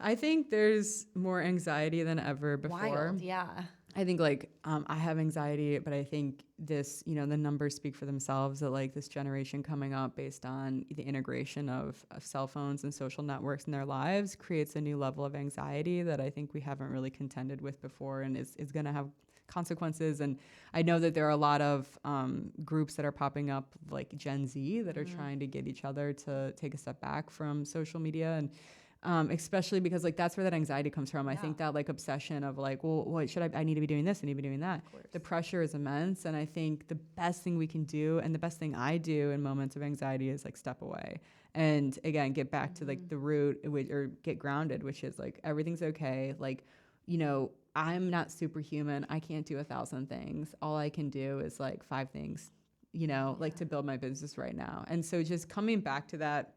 [SPEAKER 2] I think there's more anxiety than ever before.
[SPEAKER 1] Wild, yeah.
[SPEAKER 2] I think like I have anxiety, but I think this, you know, the numbers speak for themselves that like this generation coming up based on the integration of cell phones and social networks in their lives creates a new level of anxiety that I think we haven't really contended with before and is going to have consequences. And I know that there are a lot of groups that are popping up like Gen Z that are trying to get each other to take a step back from social media and especially because like that's where that anxiety comes from. I think that like obsession of like, well, what should I need to be doing this, I need to be doing that. The pressure is immense. And I think the best thing we can do and the best thing I do in moments of anxiety is like step away and again, get back to like the root or get grounded, which is like, everything's okay. Like, you know, I'm not superhuman. I can't do 1,000 things. All I can do is like 5 things, you know, like to build my business right now. And so just coming back to that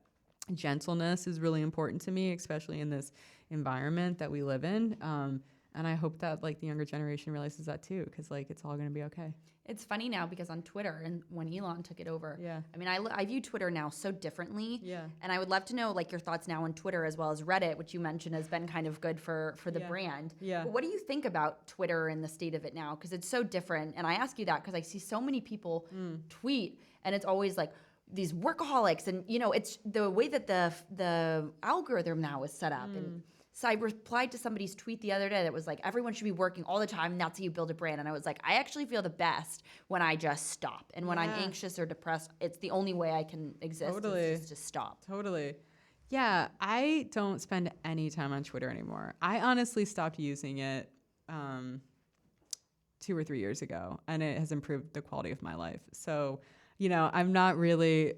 [SPEAKER 2] gentleness is really important to me, especially in this environment that we live in. And I hope that like the younger generation realizes that too, because like it's all going to be okay.
[SPEAKER 1] It's funny now because on Twitter and when Elon took it over,
[SPEAKER 2] I
[SPEAKER 1] mean, I view Twitter now so differently.
[SPEAKER 2] Yeah.
[SPEAKER 1] And I would love to know like your thoughts now on Twitter as well as Reddit, which you mentioned has been kind of good for the brand.
[SPEAKER 2] Yeah.
[SPEAKER 1] But what do you think about Twitter and the state of it now? Because it's so different. And I ask you that because I see so many people tweet and it's always like, these workaholics and you know it's the way that the algorithm now is set up and so I replied to somebody's tweet the other day that was like everyone should be working all the time and that's how you build a brand and I was like I actually feel the best when I just stop and when I'm anxious or depressed it's the only way I can exist is just to stop.
[SPEAKER 2] Totally. Yeah, I don't spend any time on Twitter anymore. I honestly stopped using it 2 or 3 years ago and it has improved the quality of my life. So you know, I'm not really,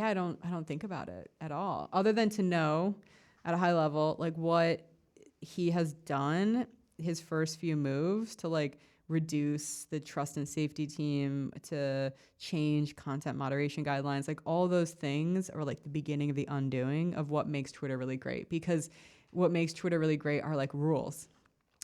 [SPEAKER 2] I don't think about it at all, other than to know at a high level, like what he has done, his first few moves to like reduce the trust and safety team, to change content moderation guidelines, like all those things are like the beginning of the undoing of what makes Twitter really great. Because what makes Twitter really great are like rules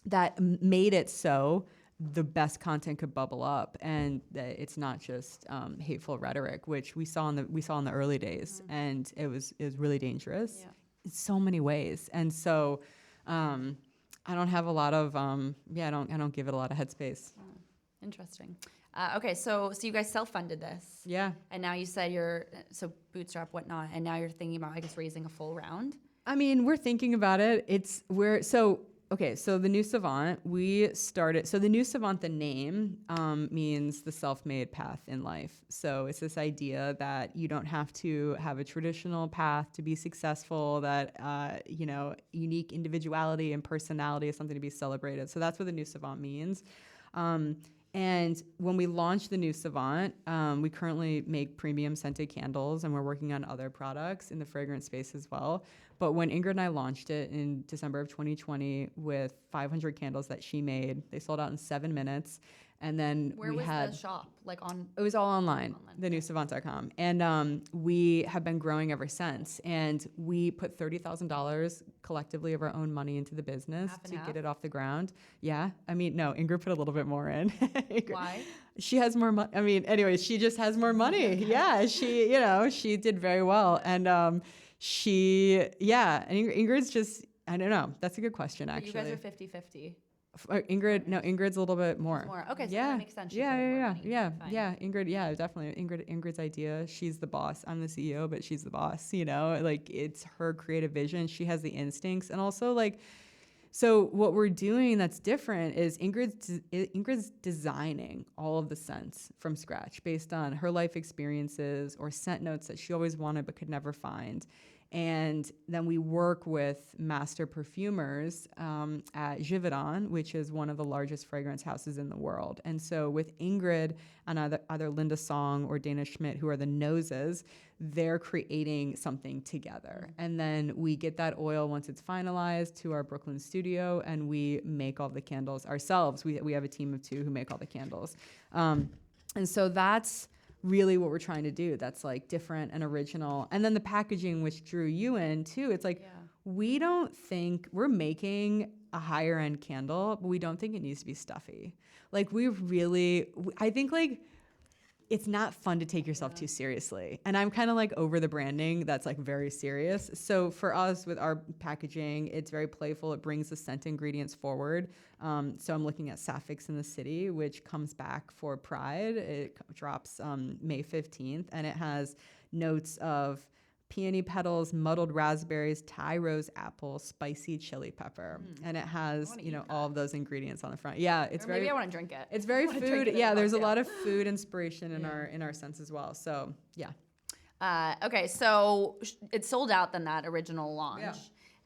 [SPEAKER 2] that made it so the best content could bubble up and that it's not just hateful rhetoric, which we saw in the early days, and it was really dangerous in so many ways. And so I don't have a lot of I don't give it a lot of headspace.
[SPEAKER 1] Interesting. Okay, so you guys self-funded this.
[SPEAKER 2] Yeah.
[SPEAKER 1] And now you said you're bootstrap whatnot, and now you're thinking about I guess raising a full round.
[SPEAKER 2] I mean, we're thinking about it. Okay, so the new Savant, so the new Savant, the name means the self-made path in life. So it's this idea that you don't have to have a traditional path to be successful, that, unique individuality and personality is something to be celebrated. So that's what the new Savant means. And when we launched the new Savant, we currently make premium scented candles, and we're working on other products in the fragrance space as well. But when Ingrid and I launched it in December of 2020 with 500 candles that she made, they sold out in 7 minutes. And then
[SPEAKER 1] Where was the shop? Like on?
[SPEAKER 2] It was all online, thenewsavant.com. And we have been growing ever since. And we put $30,000 collectively of our own money into the business to get it off the ground. Yeah. I mean, no, Ingrid put a little bit more in.
[SPEAKER 1] Why?
[SPEAKER 2] She has more money. I mean, anyway, she just has more money. Okay. Yeah. She did very well. And and Ingrid's just, I don't know. That's a good question, actually.
[SPEAKER 1] But you guys are 50-50.
[SPEAKER 2] Ingrid's a little bit more.
[SPEAKER 1] Okay, so that makes sense.
[SPEAKER 2] Yeah. Ingrid, definitely. Ingrid's idea. She's the boss. I'm the CEO, but she's the boss. Like it's her creative vision. She has the instincts, and also like, so what we're doing that's different is Ingrid's designing all of the scents from scratch based on her life experiences or scent notes that she always wanted but could never find. And then we work with master perfumers at Givaudan, which is one of the largest fragrance houses in the world. And so with Ingrid and either Linda Song or Dana Schmidt, who are the noses, they're creating something together. And then we get that oil once it's finalized to our Brooklyn studio, and we make all the candles ourselves. We have a team of 2 who make all the candles. And so that's really what we're trying to do. That's like different and original. And then the packaging, which drew you in too, it's like, we don't think we're making a higher end candle, but we don't think it needs to be stuffy. Like I think like it's not fun to take yourself too seriously. And I'm kind of like over the branding that's like very serious. So for us with our packaging, it's very playful. It brings the scent ingredients forward. So I'm looking at Sapphics in the City, which comes back for Pride. It drops May 15th, and it has notes of peony petals, muddled raspberries, Thai rose apple, spicy chili pepper. And it has, all of those ingredients on the front. Yeah, it's
[SPEAKER 1] maybe I want to drink it.
[SPEAKER 2] It's very food. Yeah, there's a lot of food inspiration in our scents as well. So, yeah.
[SPEAKER 1] Okay, so it sold out then, that original launch.
[SPEAKER 2] Yeah.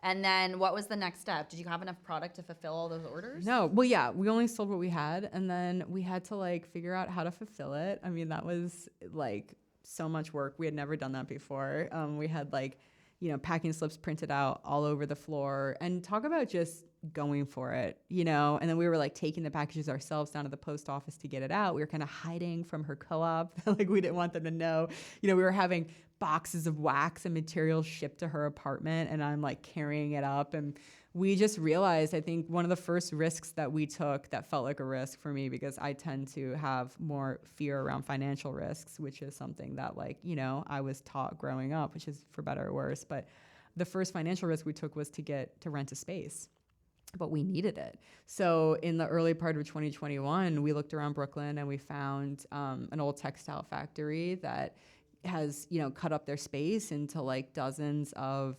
[SPEAKER 1] And then what was the next step? Did you have enough product to fulfill all those orders?
[SPEAKER 2] No. Well, yeah, we only sold what we had, and then we had to like figure out how to fulfill it. I mean, that was like so much work. We had never done that before. We had like, packing slips printed out all over the floor, and talk about just going for it, and then we were like taking the packages ourselves down to the post office to get it out. We were kind of hiding from her co-op. Like we didn't want them to know, we were having boxes of wax and materials shipped to her apartment, and I'm like carrying it up. And we just realized, I think one of the first risks that we took that felt like a risk for me, because I tend to have more fear around financial risks, which is something that like, I was taught growing up, which is for better or worse. But the first financial risk we took was to rent a space. But we needed it. So in the early part of 2021, we looked around Brooklyn and we found an old textile factory that has, cut up their space into like dozens of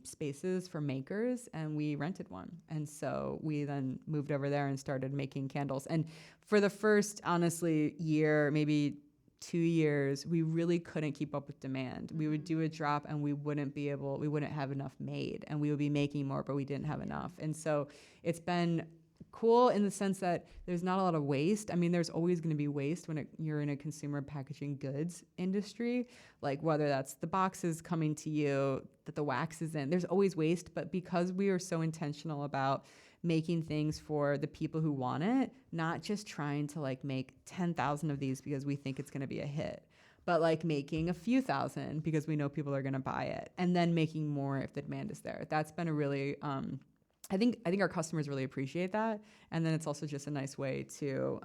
[SPEAKER 2] spaces for makers, and we rented one. And so we then moved over there and started making candles. And for the first, honestly, year, maybe 2 years, we really couldn't keep up with demand. We would do a drop and we wouldn't have enough made, and we would be making more, but we didn't have enough. And so it's been cool in the sense that there's not a lot of waste. I mean, there's always going to be waste when you're in a consumer packaging goods industry, like whether that's the boxes coming to you, that the wax is in, there's always waste. But because we are so intentional about making things for the people who want it, not just trying to like make 10,000 of these because we think it's going to be a hit, but like making a few thousand because we know people are going to buy it, and then making more if the demand is there. That's been a really, I think our customers really appreciate that. And then it's also just a nice way to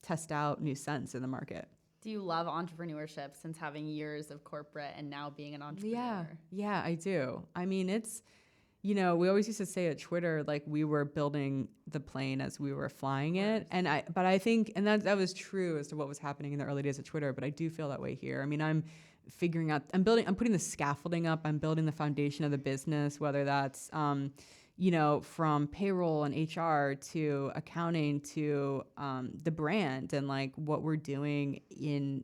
[SPEAKER 2] test out new scents in the market.
[SPEAKER 1] Do you love entrepreneurship since having years of corporate and now being an entrepreneur?
[SPEAKER 2] Yeah, I do. I mean, it's, we always used to say at Twitter, like we were building the plane as we were flying it. But I think, and that was true as to what was happening in the early days of Twitter, but I do feel that way here. I mean, I'm putting the scaffolding up, I'm building the foundation of the business, whether that's, from payroll and HR to accounting to the brand and like what we're doing in,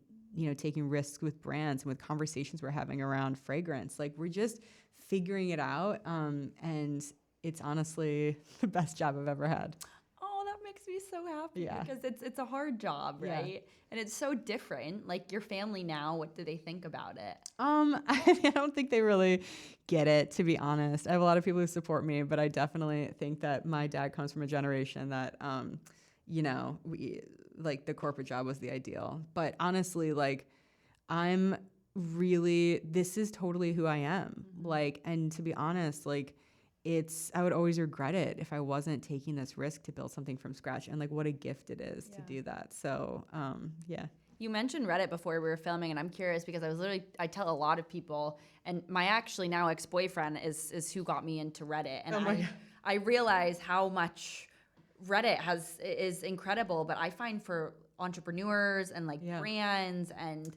[SPEAKER 2] taking risks with brands and with conversations we're having around fragrance. Like we're just figuring it out. And it's honestly the best job I've ever had.
[SPEAKER 1] Oh, that makes me so happy
[SPEAKER 2] Yeah.
[SPEAKER 1] because it's a hard job,
[SPEAKER 2] Yeah.
[SPEAKER 1] right? And it's so different. Like your family now, what do they think about it?
[SPEAKER 2] I don't think they really get it, to be honest. I have a lot of people who support me, but I definitely think that my dad comes from a generation that, like the corporate job was the ideal. But honestly, like this is totally who I am.
[SPEAKER 1] Mm-hmm.
[SPEAKER 2] Like, and to be honest, like I would always regret it if I wasn't taking this risk to build something from scratch, and like what a gift it is to do that. So, yeah.
[SPEAKER 1] You mentioned Reddit before we were filming, and I'm curious because I tell a lot of people, and my actually now ex-boyfriend is who got me into Reddit, and I realize how much Reddit is incredible, but I find for entrepreneurs and like brands and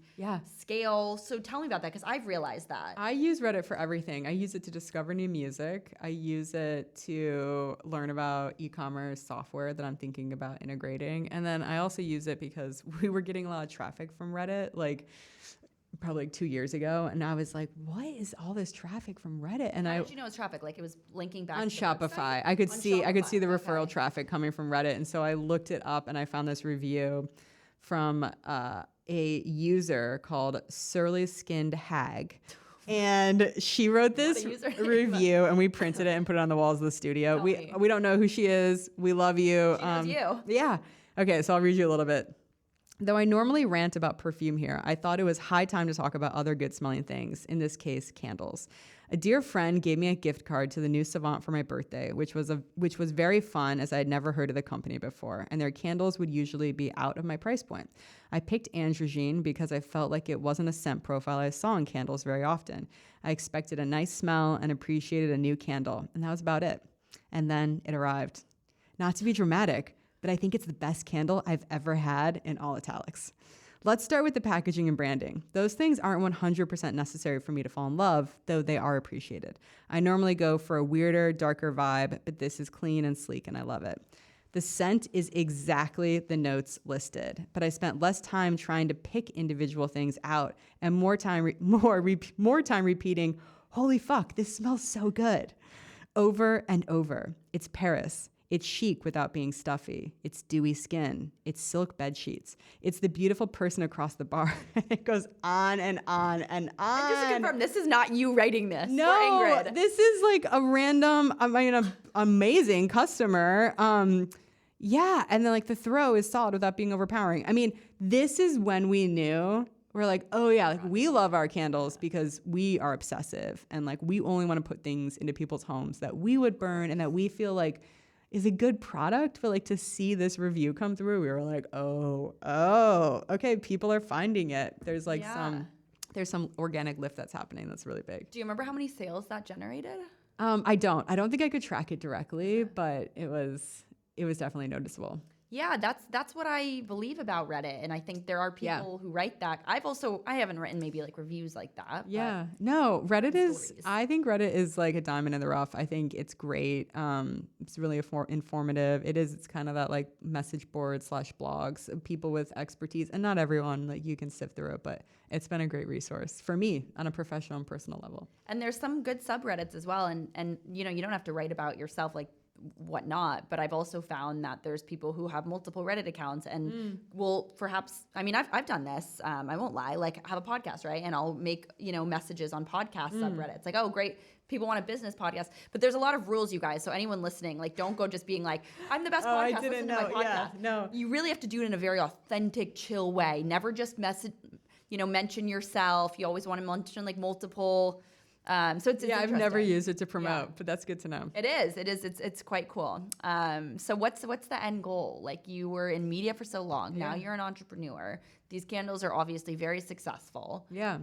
[SPEAKER 1] scale. So tell me about that because I've realized that.
[SPEAKER 2] I use Reddit for everything. I use it to discover new music. I use it to learn about e-commerce software that I'm thinking about integrating. And then I also use it because we were getting a lot of traffic from Reddit, like probably like 2 years ago. And I was like, what is all this traffic from Reddit? And
[SPEAKER 1] How did you know it was traffic? Like it was linking back
[SPEAKER 2] on
[SPEAKER 1] to the
[SPEAKER 2] Shopify.
[SPEAKER 1] website?
[SPEAKER 2] I could see the
[SPEAKER 1] Okay.
[SPEAKER 2] referral traffic coming from Reddit. And so I looked it up and I found this review from a user called Surly Skinned Hag. And she wrote this review and we printed it and put it on the walls of the studio. We don't know who she is. We love you.
[SPEAKER 1] She knows you.
[SPEAKER 2] Yeah. Okay, so I'll read you a little bit. Though I normally rant about perfume here, I thought it was high time to talk about other good smelling things, in this case, candles. A dear friend gave me a gift card to the new Savant for my birthday, which was very fun as I had never heard of the company before, and their candles would usually be out of my price point. I picked Androgyne because I felt like it wasn't a scent profile I saw in candles very often. I expected a nice smell and appreciated a new candle, and that was about it. And then it arrived. Not to be dramatic, but I think it's the best candle I've ever had, in all italics. Let's start with the packaging and branding. Those things aren't 100% necessary for me to fall in love, though they are appreciated. I normally go for a weirder, darker vibe, but this is clean and sleek and I love it. The scent is exactly the notes listed, but I spent less time trying to pick individual things out and more time repeating, holy fuck, this smells so good, over and over. It's Paris. It's chic without being stuffy. It's dewy skin. It's silk bed sheets. It's the beautiful person across the bar. It goes on and on and on.
[SPEAKER 1] And just to confirm, this is not you writing this.
[SPEAKER 2] No,
[SPEAKER 1] or Ingrid.
[SPEAKER 2] this is like a random, amazing customer. Yeah, and then like the throw is solid without being overpowering. I mean, this is when we knew. We're like, oh yeah, like we love our candles because we are obsessive and like we only want to put things into people's homes that we would burn and that we feel like is a good product. But like to see this review come through, we were like, oh, okay, people are finding it. There's like there's some organic lift that's happening that's really big.
[SPEAKER 1] Do you remember how many sales that generated?
[SPEAKER 2] I don't think I could track it directly, but it was definitely noticeable.
[SPEAKER 1] Yeah, that's what I believe about Reddit, and I think there are people who write that. I haven't written maybe like reviews like that.
[SPEAKER 2] Yeah, no, Reddit is.
[SPEAKER 1] Stories.
[SPEAKER 2] I think Reddit is like a diamond in the rough. I think it's great. It's really informative. It's kind of that like message board / blogs of people with expertise, and not everyone like you can sift through it, but it's been a great resource for me on a professional and personal level.
[SPEAKER 1] And there's some good subreddits as well, and you don't have to write about yourself like whatnot, but I've also found that there's people who have multiple Reddit accounts and will perhaps, I've done this, I won't lie, like have a podcast, right? And I'll make, messages on podcast subreddits, like, oh, great, people want a business podcast, but there's a lot of rules, you guys, so anyone listening, like, don't go just being like, I'm the best podcast, listen to my podcast.
[SPEAKER 2] Yeah, no.
[SPEAKER 1] You really have to do it in a very authentic, chill way. Never just mention yourself. You always want to mention like multiple. So it's
[SPEAKER 2] I've never used it to promote, but that's good to know.
[SPEAKER 1] It is. It's quite cool. So what's the end goal? Like you were in media for so long. Now you're an entrepreneur. These candles are obviously very successful.
[SPEAKER 2] Yeah.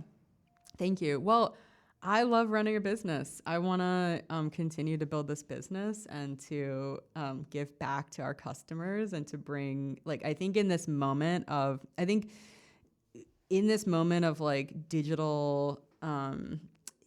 [SPEAKER 2] Thank you. Well, I love running a business. I want to continue to build this business and to give back to our customers and to bring, like, I think in this moment of like digital,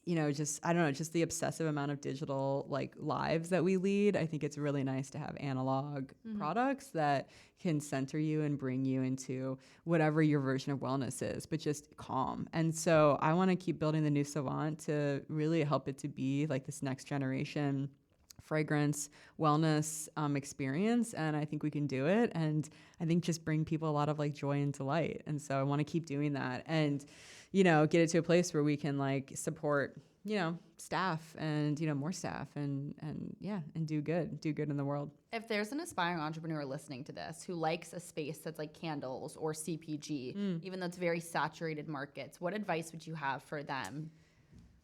[SPEAKER 2] just, I don't know, just the obsessive amount of digital like lives that we lead. I think it's really nice to have analog products that can center you and bring you into whatever your version of wellness is, but just calm. And so I want to keep building the new Savant to really help it to be like this next generation fragrance wellness experience, and I think we can do it, and I think just bring people a lot of like joy and delight. And so I want to keep doing that, and get it to a place where we can like support staff and more staff, and do good in the world.
[SPEAKER 1] If there's an aspiring entrepreneur listening to this who likes a space that's like candles or CPG, even though it's very saturated markets, what advice would you have for them?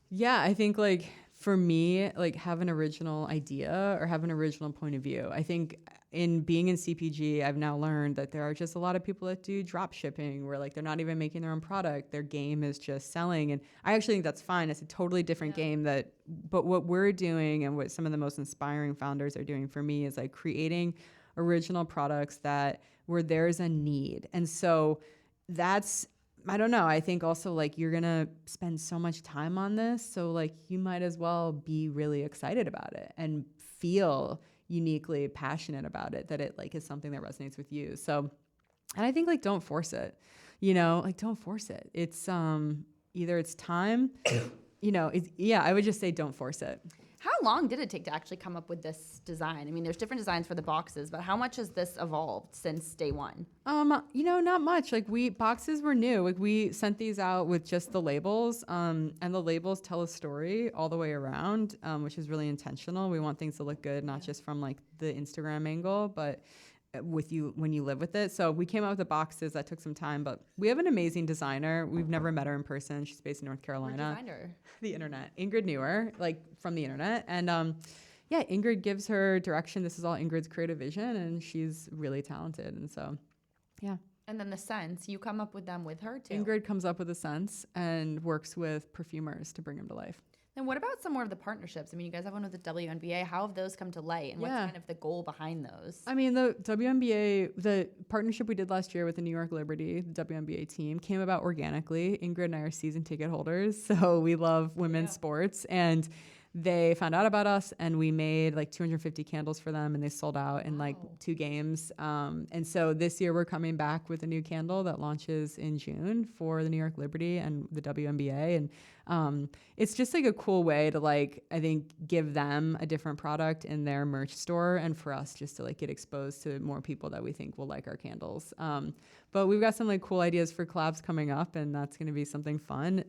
[SPEAKER 2] Yeah, I think like for me, like have an original idea or have an original point of view. I think in being in CPG, I've now learned that there are just a lot of people that do drop shipping where like they're not even making their own product. Their game is just selling. And I actually think that's fine. It's a totally different game but what we're doing and what some of the most inspiring founders are doing for me is like creating original products where there's a need. And so that's, I don't know. I think also like you're going to spend so much time on this. So like you might as well be really excited about it and feel uniquely passionate about it, that it like is something that resonates with you. So, and I think like don't force it, like don't force it. It's either it's time, I would just say don't force it.
[SPEAKER 1] How long did it take to actually come up with this design? I mean, there's different designs for the boxes, but how much has this evolved since day one?
[SPEAKER 2] Not much. Like boxes were new. Like we sent these out with just the labels, and the labels tell a story all the way around, which is really intentional. We want things to look good, not just from like the Instagram angle, but with you when you live with it. So we came out with the boxes. That took some time, but we have an amazing designer. We've never met her in person. She's based in North Carolina.
[SPEAKER 1] Where'd you find her?
[SPEAKER 2] The internet. Ingrid knew her, like from the internet. And Ingrid gives her direction. This is all Ingrid's creative vision, and she's really talented. And so, yeah.
[SPEAKER 1] And then the scents, you come up with them with her too.
[SPEAKER 2] Ingrid comes up with the scents and works with perfumers to bring them to life.
[SPEAKER 1] And what about some more of the partnerships? I mean, you guys have one with the WNBA. How have those come to light? And what's kind of the goal behind those?
[SPEAKER 2] I mean, the WNBA, the partnership we did last year with the New York Liberty, the WNBA team, came about organically. Ingrid and I are season ticket holders, so we love women's sports. And they found out about us, and we made like 250 candles for them, and they sold out in like 2 games. And so this year we're coming back with a new candle that launches in June for the New York Liberty and the WNBA. And it's just like a cool way to like, I think, give them a different product in their merch store, and for us just to like get exposed to more people that we think will like our candles. But we've got some like cool ideas for collabs coming up, and that's going to be something fun.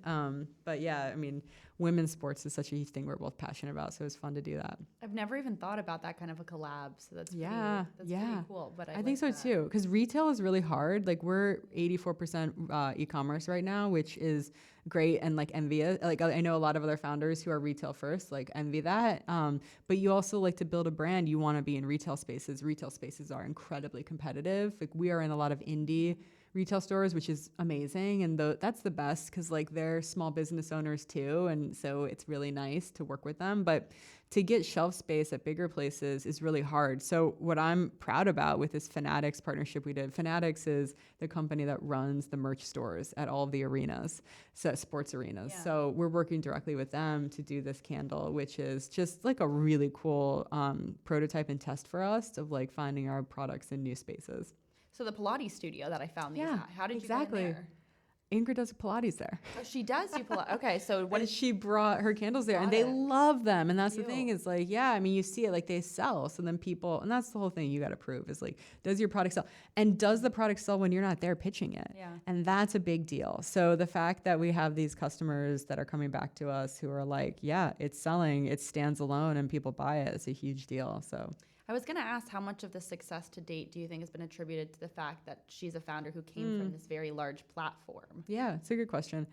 [SPEAKER 2] But yeah, I mean, women's sports is such a huge thing we're both passionate about, so it's fun to do that.
[SPEAKER 1] I've never even thought about that kind of a collab, so that's pretty cool. But I
[SPEAKER 2] think so too, because retail is really hard. Like we're 84% e-commerce right now, which is great and like envious. Like I know a lot of other founders who are retail first, like envy that. But you also like to build a brand. You want to be in retail spaces. Retail spaces are incredibly competitive. Like we are in a lot of indie retail stores, which is amazing, and that's the best because like they're small business owners too, and so it's really nice to work with them. But to get shelf space at bigger places is really hard. So what I'm proud about with this Fanatics partnership we did, Fanatics is the company that runs the merch stores at all of the arenas, so sports arenas. Yeah. So we're working directly with them to do this candle, which is just like a really cool prototype and test for us of like finding our products in new spaces.
[SPEAKER 1] So the Pilates studio that I found these at, how did you get in there?
[SPEAKER 2] Ingrid does Pilates there.
[SPEAKER 1] Oh, she does do Pilates. Okay, so what did
[SPEAKER 2] she brought her candles there, and they love them. And that's the thing is like, yeah, I mean, you see it like they sell. So then people, and that's the whole thing you got to prove is like, does your product sell? And does the product sell when you're not there pitching it?
[SPEAKER 1] Yeah.
[SPEAKER 2] And that's a big deal. So the fact that we have these customers that are coming back to us who are like, yeah, it's selling, it stands alone, and people buy it. It's a huge deal. So.
[SPEAKER 1] I was going to ask, how much of the success to date do you think has been attributed to the fact that she's a founder who came from this very large platform?
[SPEAKER 2] Yeah, it's a good question.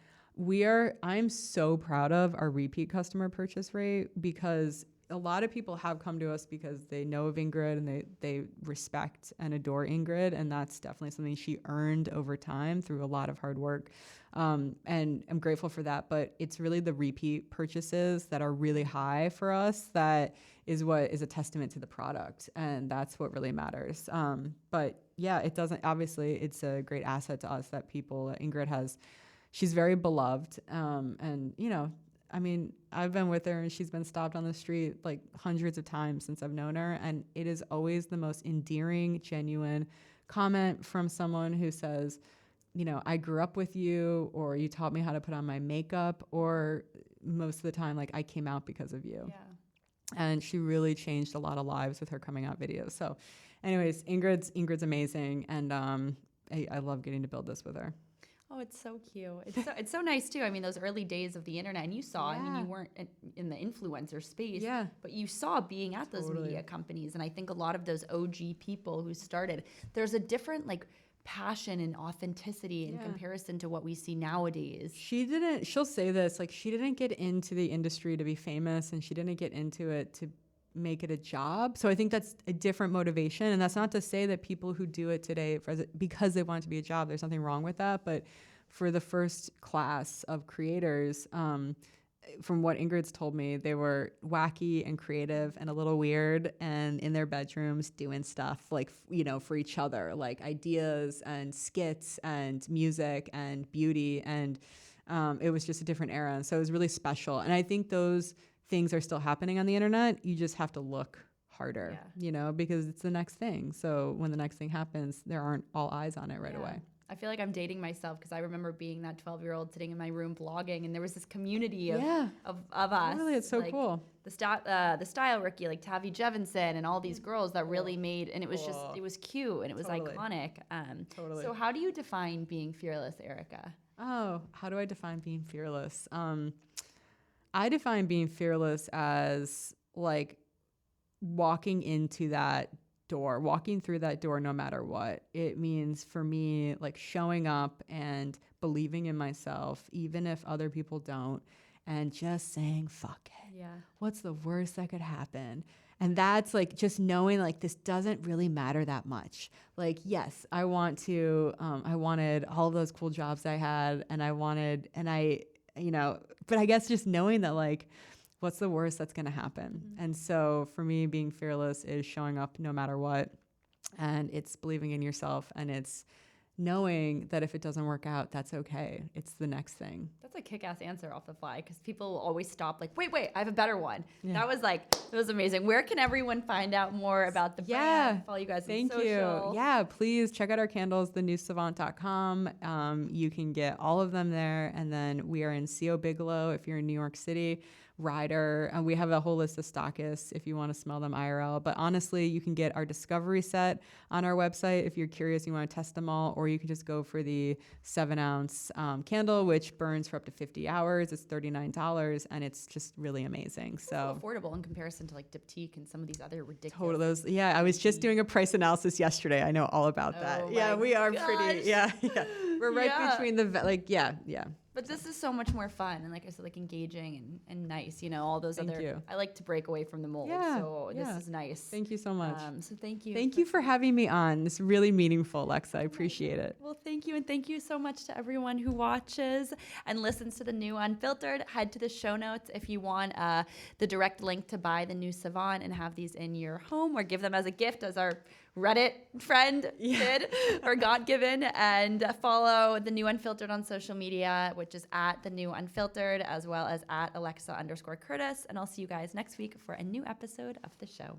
[SPEAKER 2] I'm so proud of our repeat customer purchase rate, because a lot of people have come to us because they know of Ingrid and they respect and adore Ingrid. And that's definitely something she earned over time through a lot of hard work. And I'm grateful for that. But it's really the repeat purchases that are really high for us that is what is a testament to the product. And that's what really matters. But yeah, obviously it's a great asset to us that Ingrid she's very beloved. And, I mean, I've been with her and she's been stopped on the street like hundreds of times since I've known her. And it is always the most endearing, genuine comment from someone who says, you know, I grew up with you, or you taught me how to put on my makeup, or most of the time, like, I came out because of you.
[SPEAKER 1] Yeah.
[SPEAKER 2] And she really changed a lot of lives with her coming out videos. So anyways, Ingrid's amazing. And I love getting to build this with her.
[SPEAKER 1] Oh, it's so cute. It's so nice too. I mean, those early days of the internet, and you saw. I mean,
[SPEAKER 2] Yeah.
[SPEAKER 1] you weren't in the influencer space,
[SPEAKER 2] Yeah.
[SPEAKER 1] but you saw being at those
[SPEAKER 2] Totally.
[SPEAKER 1] media companies, and I think a lot of those OG people who started, there's a different like passion and authenticity in
[SPEAKER 2] Yeah.
[SPEAKER 1] comparison to what we see nowadays.
[SPEAKER 2] She'll say this, like, she didn't get into the industry to be famous, and she didn't get into it to make it a job. So I think that's a different motivation. And that's not to say that people who do it today because they want it to be a job, there's nothing wrong with that. But for the first class of creators, from what Ingrid's told me, they were wacky and creative and a little weird, and in their bedrooms doing stuff like, you know, for each other, like ideas and skits and music and beauty. And it was just a different era. And so it was really special. And I think those things are still happening on the internet. You just have to look harder, you know, because it's the next thing. So when the next thing happens, there aren't all eyes on it right away.
[SPEAKER 1] I feel like I'm dating myself because I remember being that 12-year-old sitting in my room blogging, and there was this community of us.
[SPEAKER 2] Really, it's so
[SPEAKER 1] like,
[SPEAKER 2] cool.
[SPEAKER 1] The style rookie, like Tavi Jevinson, and all these girls that really made, and it was just, it was cute and it was
[SPEAKER 2] Totally.
[SPEAKER 1] iconic.
[SPEAKER 2] Totally.
[SPEAKER 1] So how do you define being fearless, Erica?
[SPEAKER 2] Oh, how do I define being fearless? I define being fearless as like walking through that door no matter what. It means for me, like, showing up and believing in myself, even if other people don't, and just saying, fuck it.
[SPEAKER 1] Yeah.
[SPEAKER 2] What's the worst that could happen? And that's like just knowing, like, this doesn't really matter that much. Like, yes, I wanted all of those cool jobs I had, but I guess just knowing that, like, what's the worst that's going to happen?
[SPEAKER 1] Mm-hmm.
[SPEAKER 2] And so for me, being fearless is showing up no matter what. And it's believing in yourself, and it's knowing that if it doesn't work out, that's okay. It's the next thing.
[SPEAKER 1] That's a kick-ass answer off the fly, because people will always stop like, wait, I have a better one.
[SPEAKER 2] Yeah.
[SPEAKER 1] That was amazing. Where can everyone find out more about the brand? Follow you guys on social.
[SPEAKER 2] Yeah, please check out our candles, thenewsavant.com. You can get all of them there. And then we are in CO Bigelow if you're in New York City. Ryder, and we have a whole list of stockists if you want to smell them IRL. But honestly, you can get our discovery set on our website if you're curious, you want to test them all, or you can just go for the 7-ounce candle, which burns for up to 50 hours. It's $39, and it's just really amazing.
[SPEAKER 1] So affordable in comparison to like Diptyque and some of these other ridiculous.
[SPEAKER 2] Totally. I was just doing a price analysis yesterday. I know all about that.
[SPEAKER 1] Oh
[SPEAKER 2] Yeah,
[SPEAKER 1] my
[SPEAKER 2] we are
[SPEAKER 1] gosh.
[SPEAKER 2] pretty. Yeah. We're right between the
[SPEAKER 1] But this is so much more fun and, like I said, like engaging and nice. You know, all those
[SPEAKER 2] Thank
[SPEAKER 1] other.
[SPEAKER 2] you.
[SPEAKER 1] I like to break away from the mold.
[SPEAKER 2] Yeah,
[SPEAKER 1] So this
[SPEAKER 2] yeah.
[SPEAKER 1] is nice.
[SPEAKER 2] Thank you so much.
[SPEAKER 1] So thank you.
[SPEAKER 2] Thank you for having me on. It's really meaningful, Alexa. I appreciate it.
[SPEAKER 1] Well, thank you. And thank you so much to everyone who watches and listens to the New Unfiltered. Head to the show notes if you want the direct link to buy the new Savant and have these in your home, or give them as a gift, as our Reddit friend did, or God given. And follow the New Unfiltered on social media, which is at the New Unfiltered, as well as at Alexa_Curtis. And I'll see you guys next week for a new episode of the show.